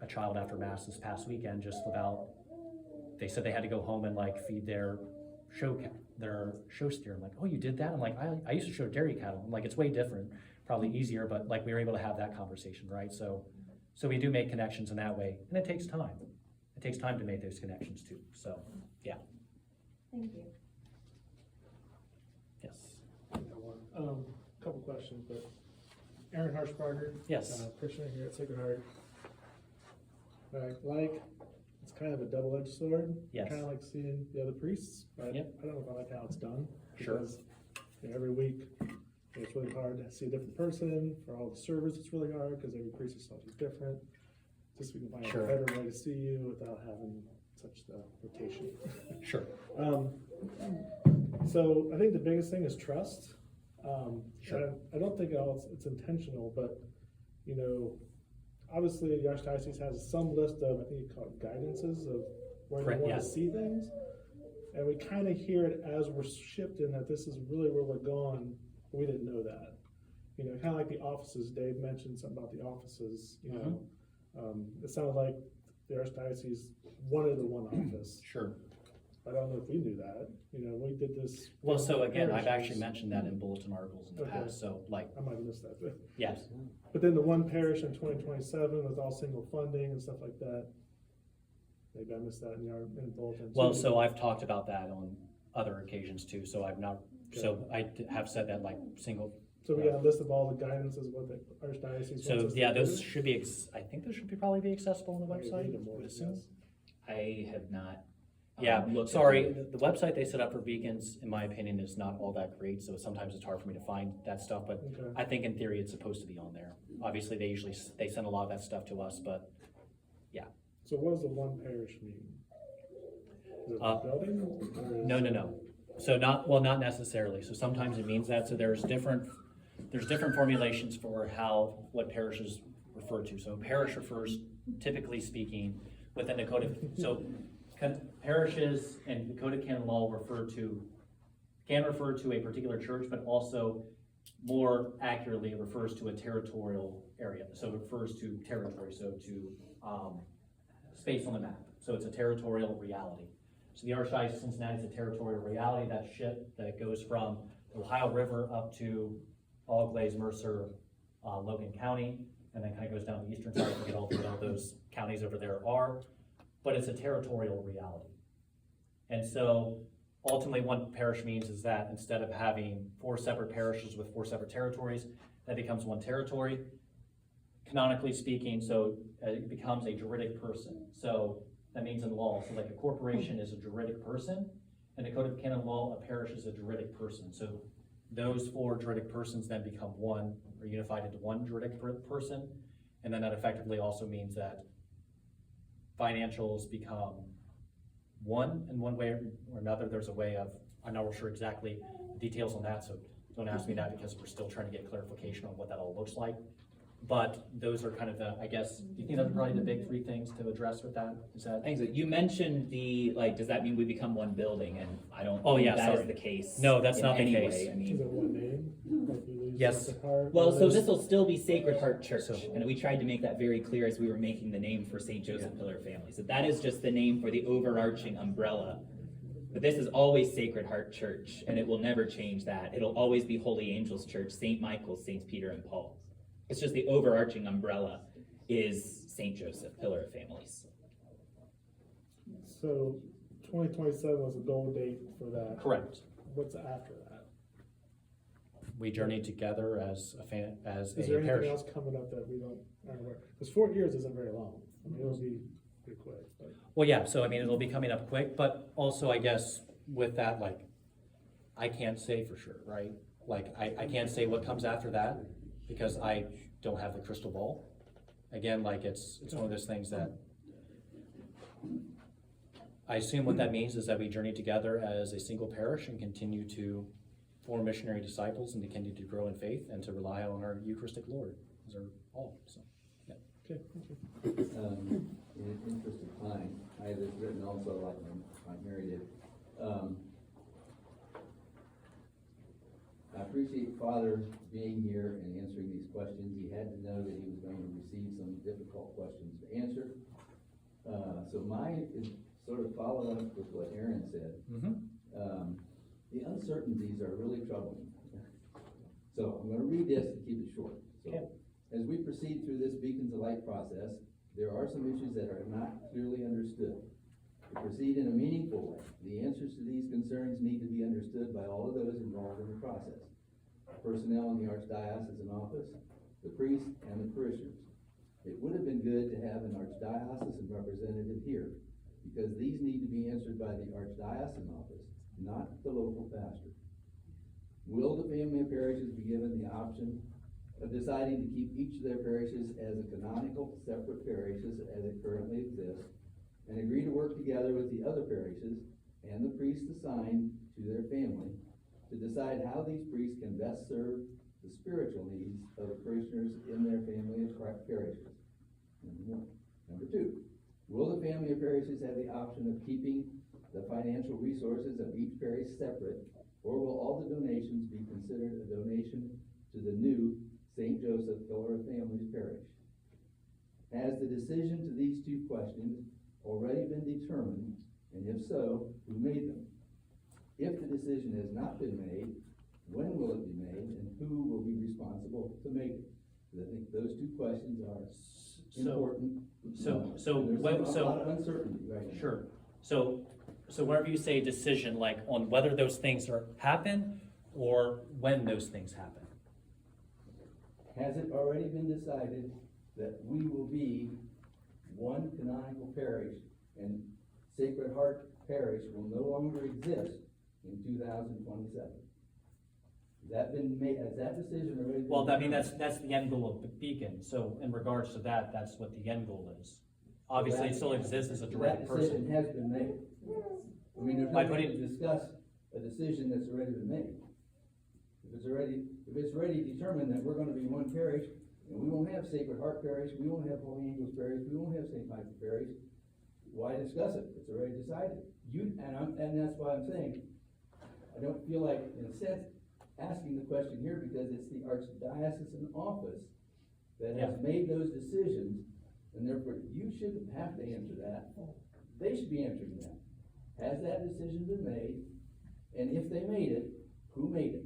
[SPEAKER 3] a child after mass this past weekend, just without. They said they had to go home and like feed their show steer. I'm like, oh, you did that? I'm like, I used to show dairy cattle. I'm like, it's way different, probably easier, but like we were able to have that conversation, right? So we do make connections in that way, and it takes time. It takes time to make those connections too. So yeah.
[SPEAKER 4] Thank you.
[SPEAKER 3] Yes.
[SPEAKER 10] Couple questions, but Aaron Harshbarger.
[SPEAKER 3] Yes.
[SPEAKER 10] Parishioner here at Sacred Heart. It's kind of a double-edged sword.
[SPEAKER 3] Yes.
[SPEAKER 10] Kind of like seeing the other priests, but
[SPEAKER 3] Yep.
[SPEAKER 10] I don't know if I like how it's done.
[SPEAKER 3] Sure.
[SPEAKER 10] Because every week, it's really hard to see a different person. For all the service, it's really hard because every priest is slightly different. Just so we can find
[SPEAKER 3] Sure.
[SPEAKER 10] a better way to see you without having such the rotation.
[SPEAKER 3] Sure.
[SPEAKER 10] So I think the biggest thing is trust. And I don't think it's intentional, but, you know, obviously the Archdiocese has some list of, I think you call it guidances of where they
[SPEAKER 3] Correct,
[SPEAKER 10] want
[SPEAKER 3] yeah.
[SPEAKER 10] to see things. And we kind of hear it as we're shifting that this is really where we're going. We didn't know that. You know, kind of like the offices, Dave mentioned something about the offices, you know. It sounded like the Archdiocese wanted the one office.
[SPEAKER 3] Sure.
[SPEAKER 10] I don't know if we knew that, you know, we did this.
[SPEAKER 3] Well, so again, I've
[SPEAKER 10] parishes.
[SPEAKER 3] actually mentioned that in bulletin articles in the
[SPEAKER 10] Okay.
[SPEAKER 3] past, so like,
[SPEAKER 10] I might have missed that, but.
[SPEAKER 3] yes.
[SPEAKER 10] But then the one parish in 2027 was all single funding and stuff like that. Maybe I missed that in the bulletin.
[SPEAKER 3] Well,
[SPEAKER 10] too.
[SPEAKER 3] so I've talked about that on other occasions too, so I've not, so I have said that like single.
[SPEAKER 10] So we got a list of all the guidances, what the Archdiocese.
[SPEAKER 3] So,
[SPEAKER 10] wants us
[SPEAKER 3] yeah,
[SPEAKER 10] to
[SPEAKER 3] those
[SPEAKER 10] do?
[SPEAKER 3] should be, I think those should probably be accessible on the
[SPEAKER 10] Maybe
[SPEAKER 3] website,
[SPEAKER 10] read them
[SPEAKER 3] I
[SPEAKER 10] more,
[SPEAKER 3] would assume.
[SPEAKER 10] yes.
[SPEAKER 6] I have not.
[SPEAKER 3] Yeah,
[SPEAKER 6] looked at
[SPEAKER 3] sorry,
[SPEAKER 6] them.
[SPEAKER 3] the website they set up for beacons, in my opinion, is not all that great, so sometimes it's hard for me to find that stuff, but
[SPEAKER 10] Okay.
[SPEAKER 3] I think in theory it's supposed to be on there. Obviously, they send a lot of that stuff to us, but
[SPEAKER 10] So what does the one parish mean? Is it
[SPEAKER 3] Uh,
[SPEAKER 10] the building? or is-
[SPEAKER 3] no. So not necessarily, so sometimes it means that, so there's different formulations for what parishes refer to. So parish refers, typically speaking, within the code of, so parishes and the code of canon law can refer to a particular church, but also more accurately, it refers to a territorial area. So it refers to territory, so to space on the map. So it's a territorial reality. So the Archdiocese of Cincinnati is a territorial reality, that goes from the Ohio River up to All Glaze, Mercer, Logan County, and then kind of goes down the eastern side, I forget all those counties over there are, but it's a territorial reality. And so ultimately what parish means is that instead of having 4 separate parishes with 4 separate territories, that becomes one territory. Canonically speaking, so it becomes a juridic person. So that means in law, so like a corporation is a juridic person, and the code of canon law, a parish is a juridic person. So those 4 juridic persons then become one, or unified into one juridic person, and then that effectively also means that financials become one in one way or another. There's a way of, I'm not real sure exactly the details on that, so don't ask me that because we're still trying to get clarification on what that all looks like. But those are kind of the, I guess, do you think those are probably the big 3 things to address with that? Is that?
[SPEAKER 6] I think so. You mentioned does that mean we become one building? And I don't
[SPEAKER 3] Oh,
[SPEAKER 6] think
[SPEAKER 3] yeah,
[SPEAKER 6] that is
[SPEAKER 3] sorry.
[SPEAKER 6] the case.
[SPEAKER 3] No, that's
[SPEAKER 6] in
[SPEAKER 3] not the
[SPEAKER 6] any
[SPEAKER 3] case.
[SPEAKER 6] way. I
[SPEAKER 10] Is
[SPEAKER 6] mean,
[SPEAKER 10] it one name? Like we lose
[SPEAKER 3] Yes.
[SPEAKER 10] Sacred Heart?
[SPEAKER 6] well, so
[SPEAKER 10] There's-
[SPEAKER 6] this will still be Sacred Heart Church, and we tried to make that very clear as we were making the name for St. Joseph Pillar Family. So that is just the name for the overarching umbrella. But this is always Sacred Heart Church, and it will never change that. It'll always be Holy Angels Church, St. Michael's, St. Peter and Paul. It's just the overarching umbrella is St. Joseph Pillar of Families.
[SPEAKER 10] So 2027 was a goal date for that.
[SPEAKER 3] Correct.
[SPEAKER 10] What's after that?
[SPEAKER 3] We journey together as a
[SPEAKER 10] Is there anything
[SPEAKER 3] parish.
[SPEAKER 10] else coming up that we aren't aware? Because 4 years isn't very long. I mean, it'll be pretty quick, but.
[SPEAKER 3] Well, yeah, so I mean, it'll be coming up quick, but also I guess with that, like, I can't say for sure, right? Like, I can't say what comes after that because I don't have the crystal ball. Again, like, it's one of those things that I assume what that means is that we journey together as a single parish and continue to form missionary disciples and to continue to grow in faith and to rely on our Eucharistic Lord as our all, so, yeah.
[SPEAKER 10] Okay, thank you.
[SPEAKER 17] In the interest of time, I have this written also like my Mary did. I appreciate Father being here and answering these questions. He had to know that he was going to receive some difficult questions to answer. So mine is sort of following up with what Aaron said. The uncertainties are really troubling. So I'm going to read this to keep it short. So, as we proceed through this Beacons of Light process, there are some issues that are not clearly understood. To proceed in a meaningful way, the answers to these concerns need to be understood by all of those involved in the process. Personnel in the Archdiocesan office, the priest, and the parishioners. It would have been good to have an Archdiocesan representative here, because these need to be answered by the Archdiocesan office, not the local pastor. Will the family of parishes be given the option of deciding to keep each of their parishes as a canonical separate parishes as it currently exists, and agree to work together with the other parishes and the priest assigned to their family to decide how these priests can best serve the spiritual needs of the parishioners in their family of parishes. Number one. Number two, will the family of parishes have the option of keeping the financial resources of each parish separate, or will all the donations be considered a donation to the new St. Joseph Pillar of Families Parish? Has the decision to these two questions already been determined, and if so, who made them? If the decision has not been made, when will it be made, and who will be responsible to make it? Because I think those two questions are important. There's a lot of uncertainty right now.
[SPEAKER 3] Sure. So whenever you say decision, like on whether those things happen or when those things happen.
[SPEAKER 17] Has it already been decided that we will be one canonical parish and Sacred Heart Parish will no longer exist in 2027? Has that been made, has that decision already been
[SPEAKER 3] Well, I mean,
[SPEAKER 17] made?
[SPEAKER 3] that's the end goal of the beacon. So in regards to that, that's what the end goal is. Obviously, it still exists as a direct
[SPEAKER 17] That decision
[SPEAKER 3] person.
[SPEAKER 17] has been made. I mean, there's
[SPEAKER 3] By
[SPEAKER 17] no way
[SPEAKER 3] putting-
[SPEAKER 17] to discuss a decision that's already been made. If it's already determined that we're gonna be one parish, and we won't have Sacred Heart Parish, we won't have Holy Angels Parish, we won't have St. Michael Parish, why discuss it? It's already decided. And that's why I'm saying, I don't feel like, in a sense, asking the question here, because it's the Archdiocesan office that has made those decisions, and therefore you shouldn't have to answer that. They should be answering that. Has that decision been made? And if they made it, who made it?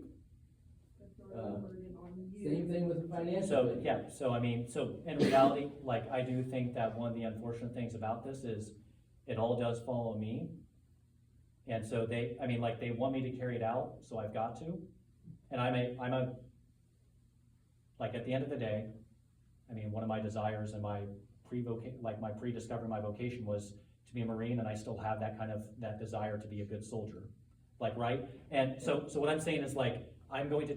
[SPEAKER 17] Same thing with the financial
[SPEAKER 3] So,
[SPEAKER 17] thing.
[SPEAKER 3] yeah, so I mean, so in reality, like, I do think that one of the unfortunate things about this is it all does fall on me. And so they want me to carry it out, so I've got to. And like, at the end of the day, I mean, one of my desires and my pre-discovering my vocation was to be a Marine, and I still have that desire to be a good soldier. Like, right? And so what I'm saying is, like, I am going to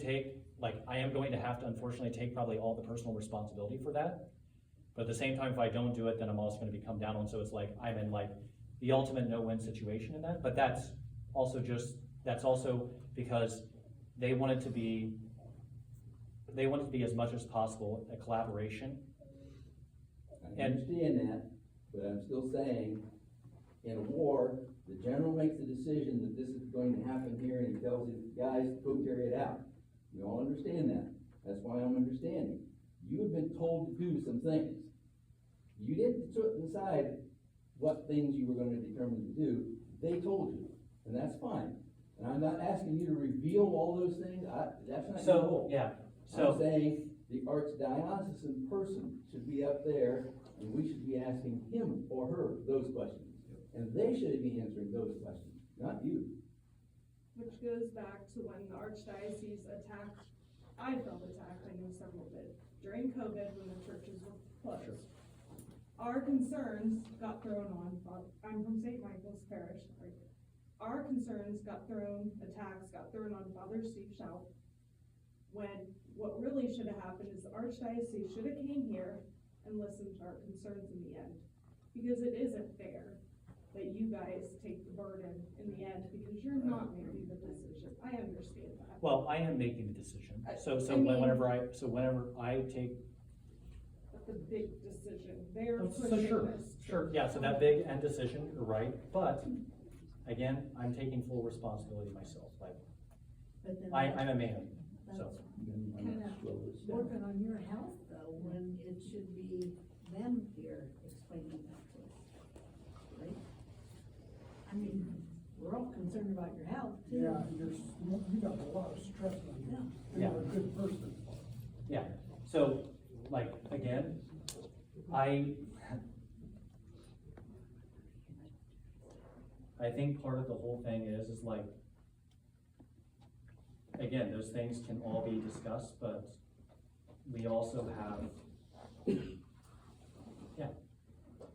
[SPEAKER 3] have to unfortunately take probably all the personal responsibility for that. But at the same time, if I don't do it, then I'm also gonna be come down on, so it's like, I'm in like the ultimate no-win situation in that. But that's also because they want it to be as much as possible a collaboration.
[SPEAKER 17] I understand that, but I'm still saying, in a war, the general makes the decision that this is going to happen here, and he tells his guys to go carry it out. We all understand that. That's why I'm understanding. You have been told to do some things. You didn't decide what things you were going to determine to do. They told you, and that's fine. And I'm not asking you to reveal all those things. That's not your role. I'm saying the archdiocesan person should be up there, and we should be asking him or her those questions. And they should be answering those questions, not you.
[SPEAKER 13] Which goes back to when the archdiocese attacked, I felt attacked, I know several did, during COVID when the churches were closed. Our concerns got thrown on, I'm from St. Michael's Parish, sorry. Our concerns got thrown on Father Steve Schaub, when what really should have happened is the archdiocese should have came here and listened to our concerns in the end. Because it isn't fair that you guys take the burden in the end, because you're not making the decision. I understand that.
[SPEAKER 3] Well, I am making the decision. Whenever I take.
[SPEAKER 13] That's a big decision. They're
[SPEAKER 3] So
[SPEAKER 13] pushing
[SPEAKER 3] sure,
[SPEAKER 13] this.
[SPEAKER 3] sure, yeah, so that big end decision, you're right, but again, I'm taking full responsibility myself, like,
[SPEAKER 8] But then
[SPEAKER 3] I'm a man, so.
[SPEAKER 8] kind of working on your health though, when it should be them here explaining that to us, right? I mean, we're all concerned about your health too.
[SPEAKER 5] Yeah, you got a lot of stress on you.
[SPEAKER 3] Yeah.
[SPEAKER 5] You're a good person.
[SPEAKER 3] Yeah, so, like, again, I think part of the whole thing is like, again, those things can all be discussed, but we also have,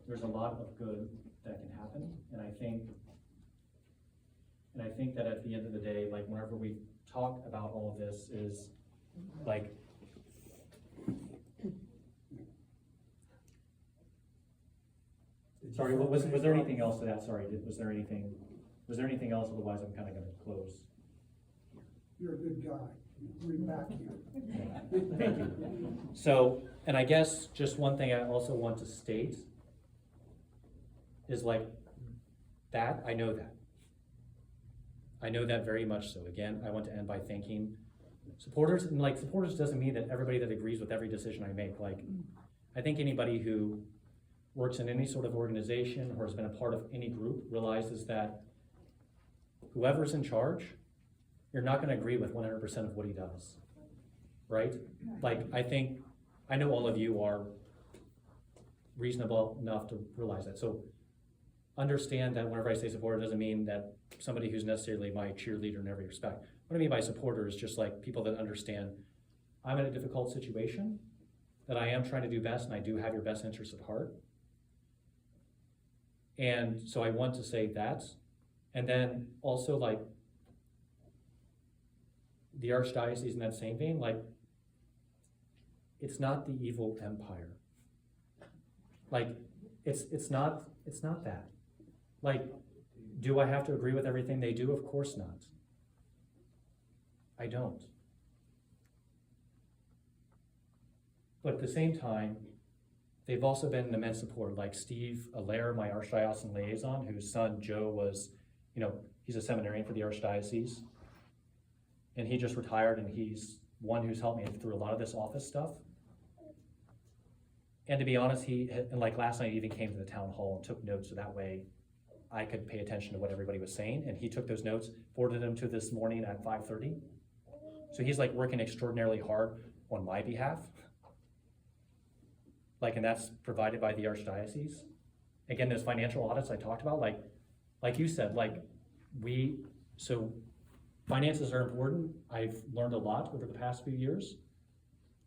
[SPEAKER 3] there's a lot of good that can happen, and I think that at the end of the day, like, whenever we talk about all of this is, like, sorry, was there anything else to that? Sorry, was there anything else? Otherwise, I'm kind of gonna close.
[SPEAKER 16] You're a good guy. Read back here.
[SPEAKER 3] Thank you. So, and I guess just one thing I also want to state is like that, I know that. I know that very much so. Again, I want to end by thanking supporters, and like supporters doesn't mean that everybody that agrees with every decision I make. Like, I think anybody who works in any sort of organization or has been a part of any group realizes that whoever's in charge, you're not gonna agree with 100% of what he does, right? Like, I know all of you are reasonable enough to realize that. So understand that whenever I say supporter, doesn't mean that somebody who's necessarily my cheerleader in every respect. What I mean by supporter is just like people that understand I'm in a difficult situation, that I am trying to do best, and I do have your best interest at heart. And so I want to say that. And then also like the Archdiocese in that same vein, like it's not the evil empire. Like it's not that. Like, do I have to agree with everything they do? Of course not. I don't. But at the same time, they've also been an immense support. Like Steve Allaire, my Archdiocesan liaison, whose son Joe was, he's a seminarian for the Archdiocese. And he just retired, and he's one who's helped me through a lot of this office stuff. And to be honest, and like last night, he even came to the town hall and took notes, so that way I could pay attention to what everybody was saying. And he took those notes, forwarded them to this morning at 5:30. So he's like working extraordinarily hard on my behalf. Like, and that's provided by the Archdiocese. Again, those financial audits I talked about, like you said, so finances are important. I've learned a lot over the past few years,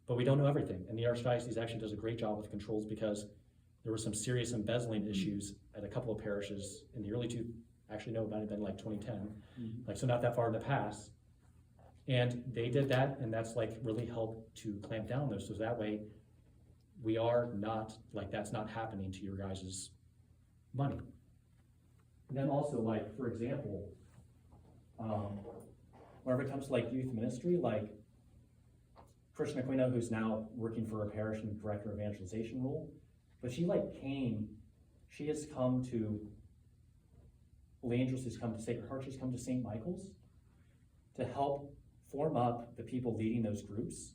[SPEAKER 3] but we don't know everything. And the Archdiocese actually does a great job with controls, because there were some serious embezzling issues at a couple of parishes in the early it might have been like 2010, like, so not that far in the past. And they did that, and that's like really helped to clamp down those, so that way we are not, like, that's not happening to your guys' money. And then also, like, for example, whenever it comes to like youth ministry, like Christian Aquino, who's now working for a parish in the director of evangelization role, but she has come to Holy Angels, she's come to Sacred Heart, she's come to St. Michael's to help form up the people leading those groups.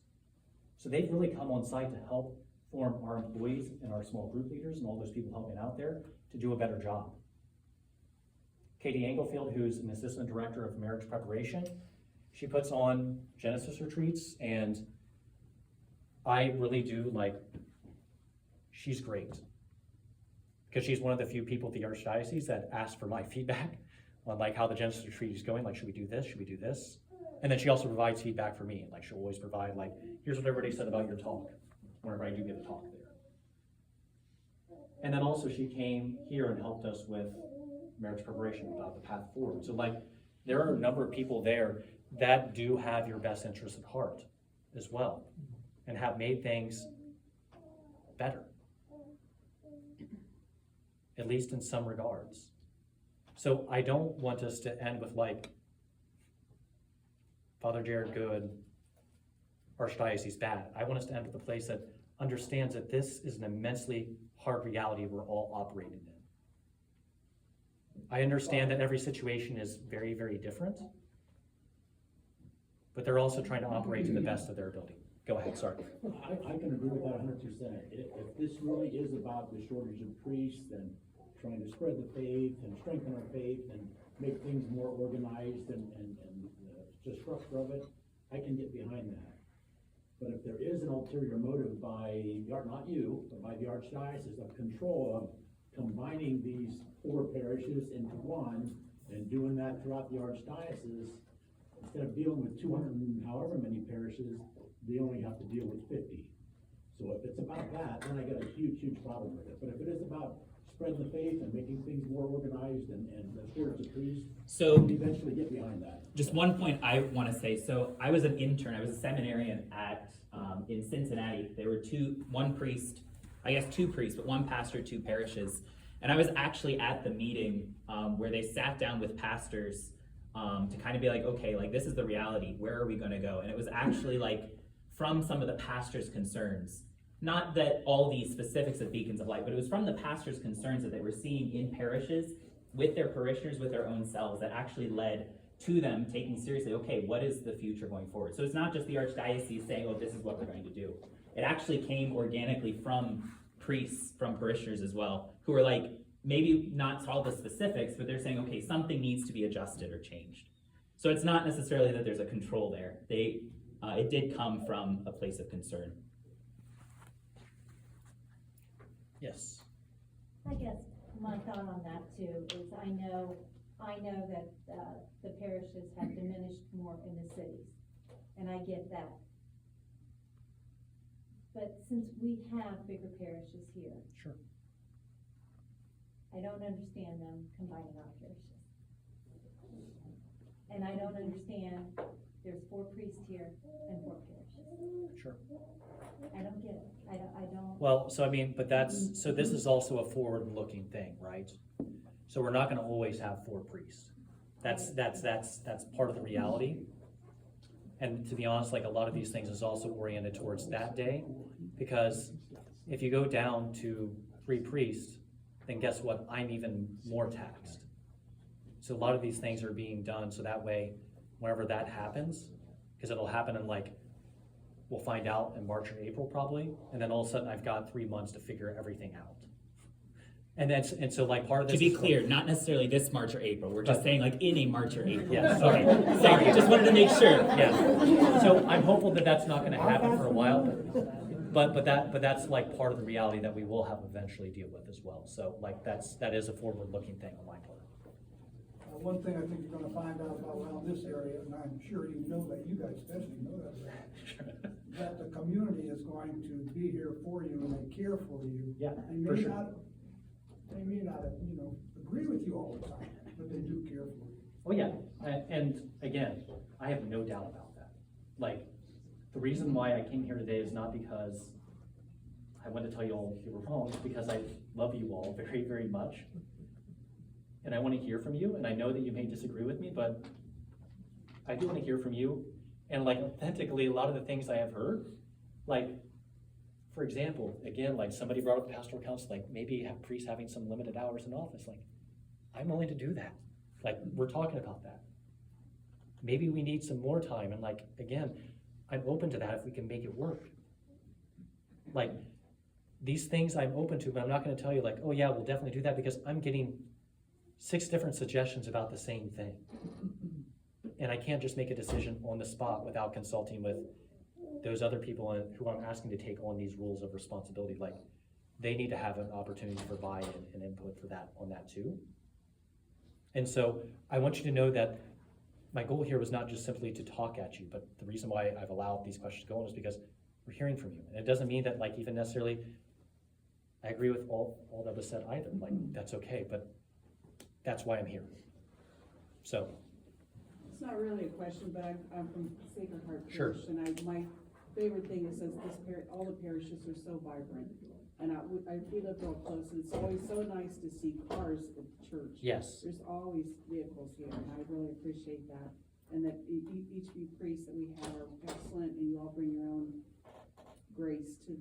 [SPEAKER 3] So they've really come on site to help form our employees and our small group leaders and all those people helping out there to do a better job. Katie Englefield, who's an assistant director of marriage preparation, she puts on Genesis retreats, and I really do she's great. Because she's one of the few people at the Archdiocese that asked for my feedback on like how the Genesis retreat is going, like, should we do this, should we do this? And then she also provides feedback for me, like she'll always provide like, here's what everybody said about your talk, whenever I do give a talk there. And then also she came here and helped us with marriage preparation about the path forward. So like, there are a number of people there that do have your best interests at heart as well, and have made things better, at least in some regards. So I don't want us to end with like, Father Jared good, Archdiocese bad. I want us to end with a place that understands that this is an immensely hard reality we're all operating in. I understand that every situation is very, very different, but they're also trying to operate to the best of their ability. Go ahead, sorry.
[SPEAKER 18] I can agree with that 100%. If this really is about the shortage of priests and trying to spread the faith and strengthen our faith and make things more organized and the structure of it, I can get behind that. But if there is an ulterior motive by, not you, but by the Archdiocese of control of combining these 4 parishes into one and doing that throughout the Archdiocese, instead of dealing with 200 and however many parishes, they only have to deal with 50. So if it's about that, then I got a huge, huge problem with it. But if it is about spreading the faith and making things more organized and the spirits of priests,
[SPEAKER 6] so
[SPEAKER 18] we eventually get behind that.
[SPEAKER 6] Just one point I want to say. So I was an intern. I was a seminarian at in Cincinnati. There were 2 priests, but 1 pastor, 2 parishes. And I was actually at the meeting where they sat down with pastors to kind of be like, okay, like this is the reality, where are we gonna go? And it was actually like from some of the pastors' concerns, not that all the specifics of Beacons of Light, but it was from the pastors' concerns that they were seeing in parishes with their parishioners, with their own selves, that actually led to them taking seriously, okay, what is the future going forward? So it's not just the Archdiocese saying, oh, this is what we're going to do. It actually came organically from priests, from parishioners as well, who were like, maybe not all the specifics, but they're saying, okay, something needs to be adjusted or changed. So it's not necessarily that there's a control there. It did come from a place of concern.
[SPEAKER 3] Yes.
[SPEAKER 4] I guess my thought on that too is I know that the parishes have diminished more in the cities, and I get that. But since we have bigger parishes here.
[SPEAKER 3] Sure.
[SPEAKER 4] I don't understand them combining our parishes. And I don't understand, there's 4 priests here and 4 parishes.
[SPEAKER 3] Sure.
[SPEAKER 4] I don't get it. I don't.
[SPEAKER 3] Well, so I mean, but so this is also a forward-looking thing, right? So we're not gonna always have 4 priests. That's part of the reality. And to be honest, like a lot of these things is also oriented towards that day, because if you go down to 3 priests, then guess what? I'm even more taxed. So a lot of these things are being done so that way, whenever that happens, because it'll happen in like, we'll find out in March or April probably, and then all of a sudden I've got 3 months to figure everything out. And so like part of this.
[SPEAKER 6] To be clear, not necessarily this March or April. We're just saying like in a March or April.
[SPEAKER 3] Yeah,
[SPEAKER 6] sorry, just wanted to make sure.
[SPEAKER 3] Yeah. So I'm hopeful that that's not going to happen for a while, but that's like part of the reality that we will have eventually deal with as well. So like that is a forward-looking thing on my part.
[SPEAKER 19] One thing I think you're gonna find out about around this area, and I'm sure you know that, you guys especially know that, that the community is going to be here for you and they care for you.
[SPEAKER 3] Yeah,
[SPEAKER 19] They
[SPEAKER 3] for
[SPEAKER 19] may
[SPEAKER 3] sure.
[SPEAKER 19] not, agree with you all the time, but they do care for you.
[SPEAKER 3] Oh yeah, and again, I have no doubt about that. Like, the reason why I came here today is not because I want to tell you all you were wrong, it's because I love you all very, very much. And I want to hear from you, and I know that you may disagree with me, but I do want to hear from you. And like authentically, a lot of the things I have heard, like, for example, again, like somebody brought up pastoral council, like maybe have priests having some limited hours in office, like, I'm willing to do that. Like, we're talking about that. Maybe we need some more time, and like, again, I'm open to that if we can make it work. Like, these things I'm open to, but I'm not gonna tell you like, oh yeah, we'll definitely do that, because I'm getting 6 different suggestions about the same thing. And I can't just make a decision on the spot without consulting with those other people who I'm asking to take on these roles of responsibility. Like, they need to have an opportunity for buy-in and input for that on that too. And so I want you to know that my goal here was not just simply to talk at you, but the reason why I've allowed these questions to go on is because we're hearing from you. And it doesn't mean that like even necessarily I agree with all that was said either. Like, that's okay, but that's why I'm here. So.
[SPEAKER 8] It's not really a question, but I'm from Sacred Heart
[SPEAKER 3] Sure.
[SPEAKER 8] Parish, and my favorite thing is that all the parishes are so vibrant. And we live real close, and it's always so nice to see cars at the church.
[SPEAKER 3] Yes.
[SPEAKER 8] There's always vehicles here, and I really appreciate that. And that each of you priests that we have are excellent, and you all bring your own grace to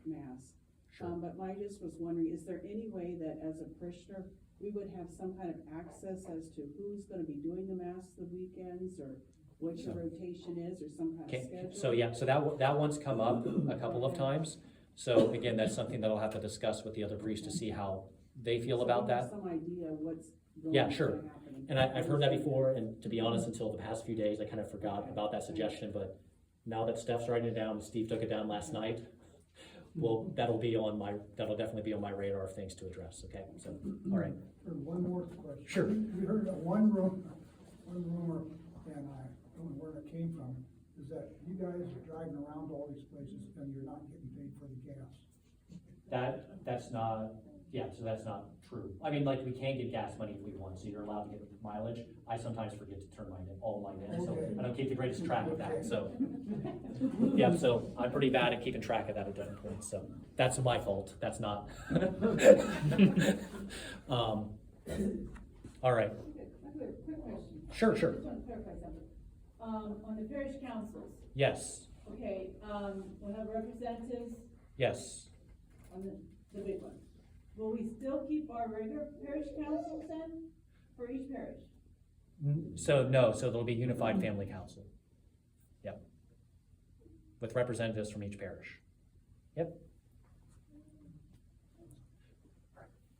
[SPEAKER 8] Mass.
[SPEAKER 3] Sure.
[SPEAKER 8] But I just was wondering, is there any way that as a parishioner, we would have some kind of access as to who's gonna be doing the Mass the weekends, or what your rotation is, or some kind of schedule?
[SPEAKER 3] So yeah, so that one's come up a couple of times. So again, that's something that I'll have to discuss with the other priests to see how they feel about
[SPEAKER 8] we have
[SPEAKER 3] that.
[SPEAKER 8] some idea what's going
[SPEAKER 3] Yeah,
[SPEAKER 8] to
[SPEAKER 3] sure.
[SPEAKER 8] happen.
[SPEAKER 3] And I've heard that before, and to be honest, until the past few days, I kind of forgot about that suggestion, but now that Steph's writing it down, Steve took it down last night, well, that'll definitely be on my radar of things to address, okay? So, all right.
[SPEAKER 19] One more question.
[SPEAKER 3] Sure.
[SPEAKER 19] We heard that one rumor, and I don't know where it came from, is that you guys are driving around all these places and you're not getting paid for the gas.
[SPEAKER 3] That's not true. I mean, like, we can get gas money if we want, so you're allowed to get mileage. I sometimes forget to turn all mine in, so I don't keep the greatest track of that, so. Yeah, so I'm pretty bad at keeping track of that at different points, so that's my fault, that's not. All right.
[SPEAKER 8] I have a quick question.
[SPEAKER 3] Sure, sure.
[SPEAKER 8] Just want to clarify something. On the parish councils,
[SPEAKER 3] Yes,
[SPEAKER 8] okay, we'll have representatives
[SPEAKER 3] yes.
[SPEAKER 8] on the big ones. Will we still keep our regular parish councils then, for each parish?
[SPEAKER 3] So there'll be unified family council. Yep. With representatives from each parish. Yep.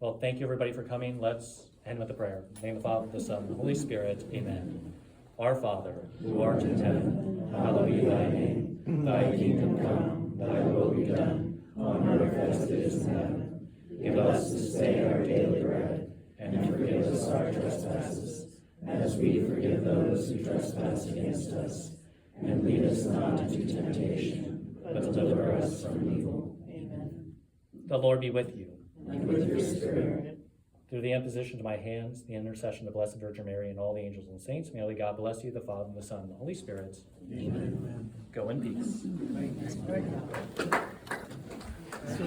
[SPEAKER 3] Well, thank you everybody for coming. Let's end with a prayer. In the name of the Father, the Son, and the Holy Spirit. Amen. Our Father, who art in heaven, hallowed be thy name. Thy kingdom come, thy will be done, on earth as it is in heaven. Give us this day our daily bread, and forgive us our trespasses, as we forgive those who trespass against us. And lead us not into temptation, but deliver us from evil. Amen. The Lord be with you. And with your spirit. Through the imposition of my hands, the intercession of the Blessed Virgin Mary, and all the angels and saints, may Holy God bless you, the Father, and the Son, and the Holy Spirit. Amen. Go in peace.
[SPEAKER 8] So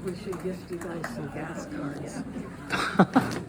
[SPEAKER 8] we should gift you guys some gas cards.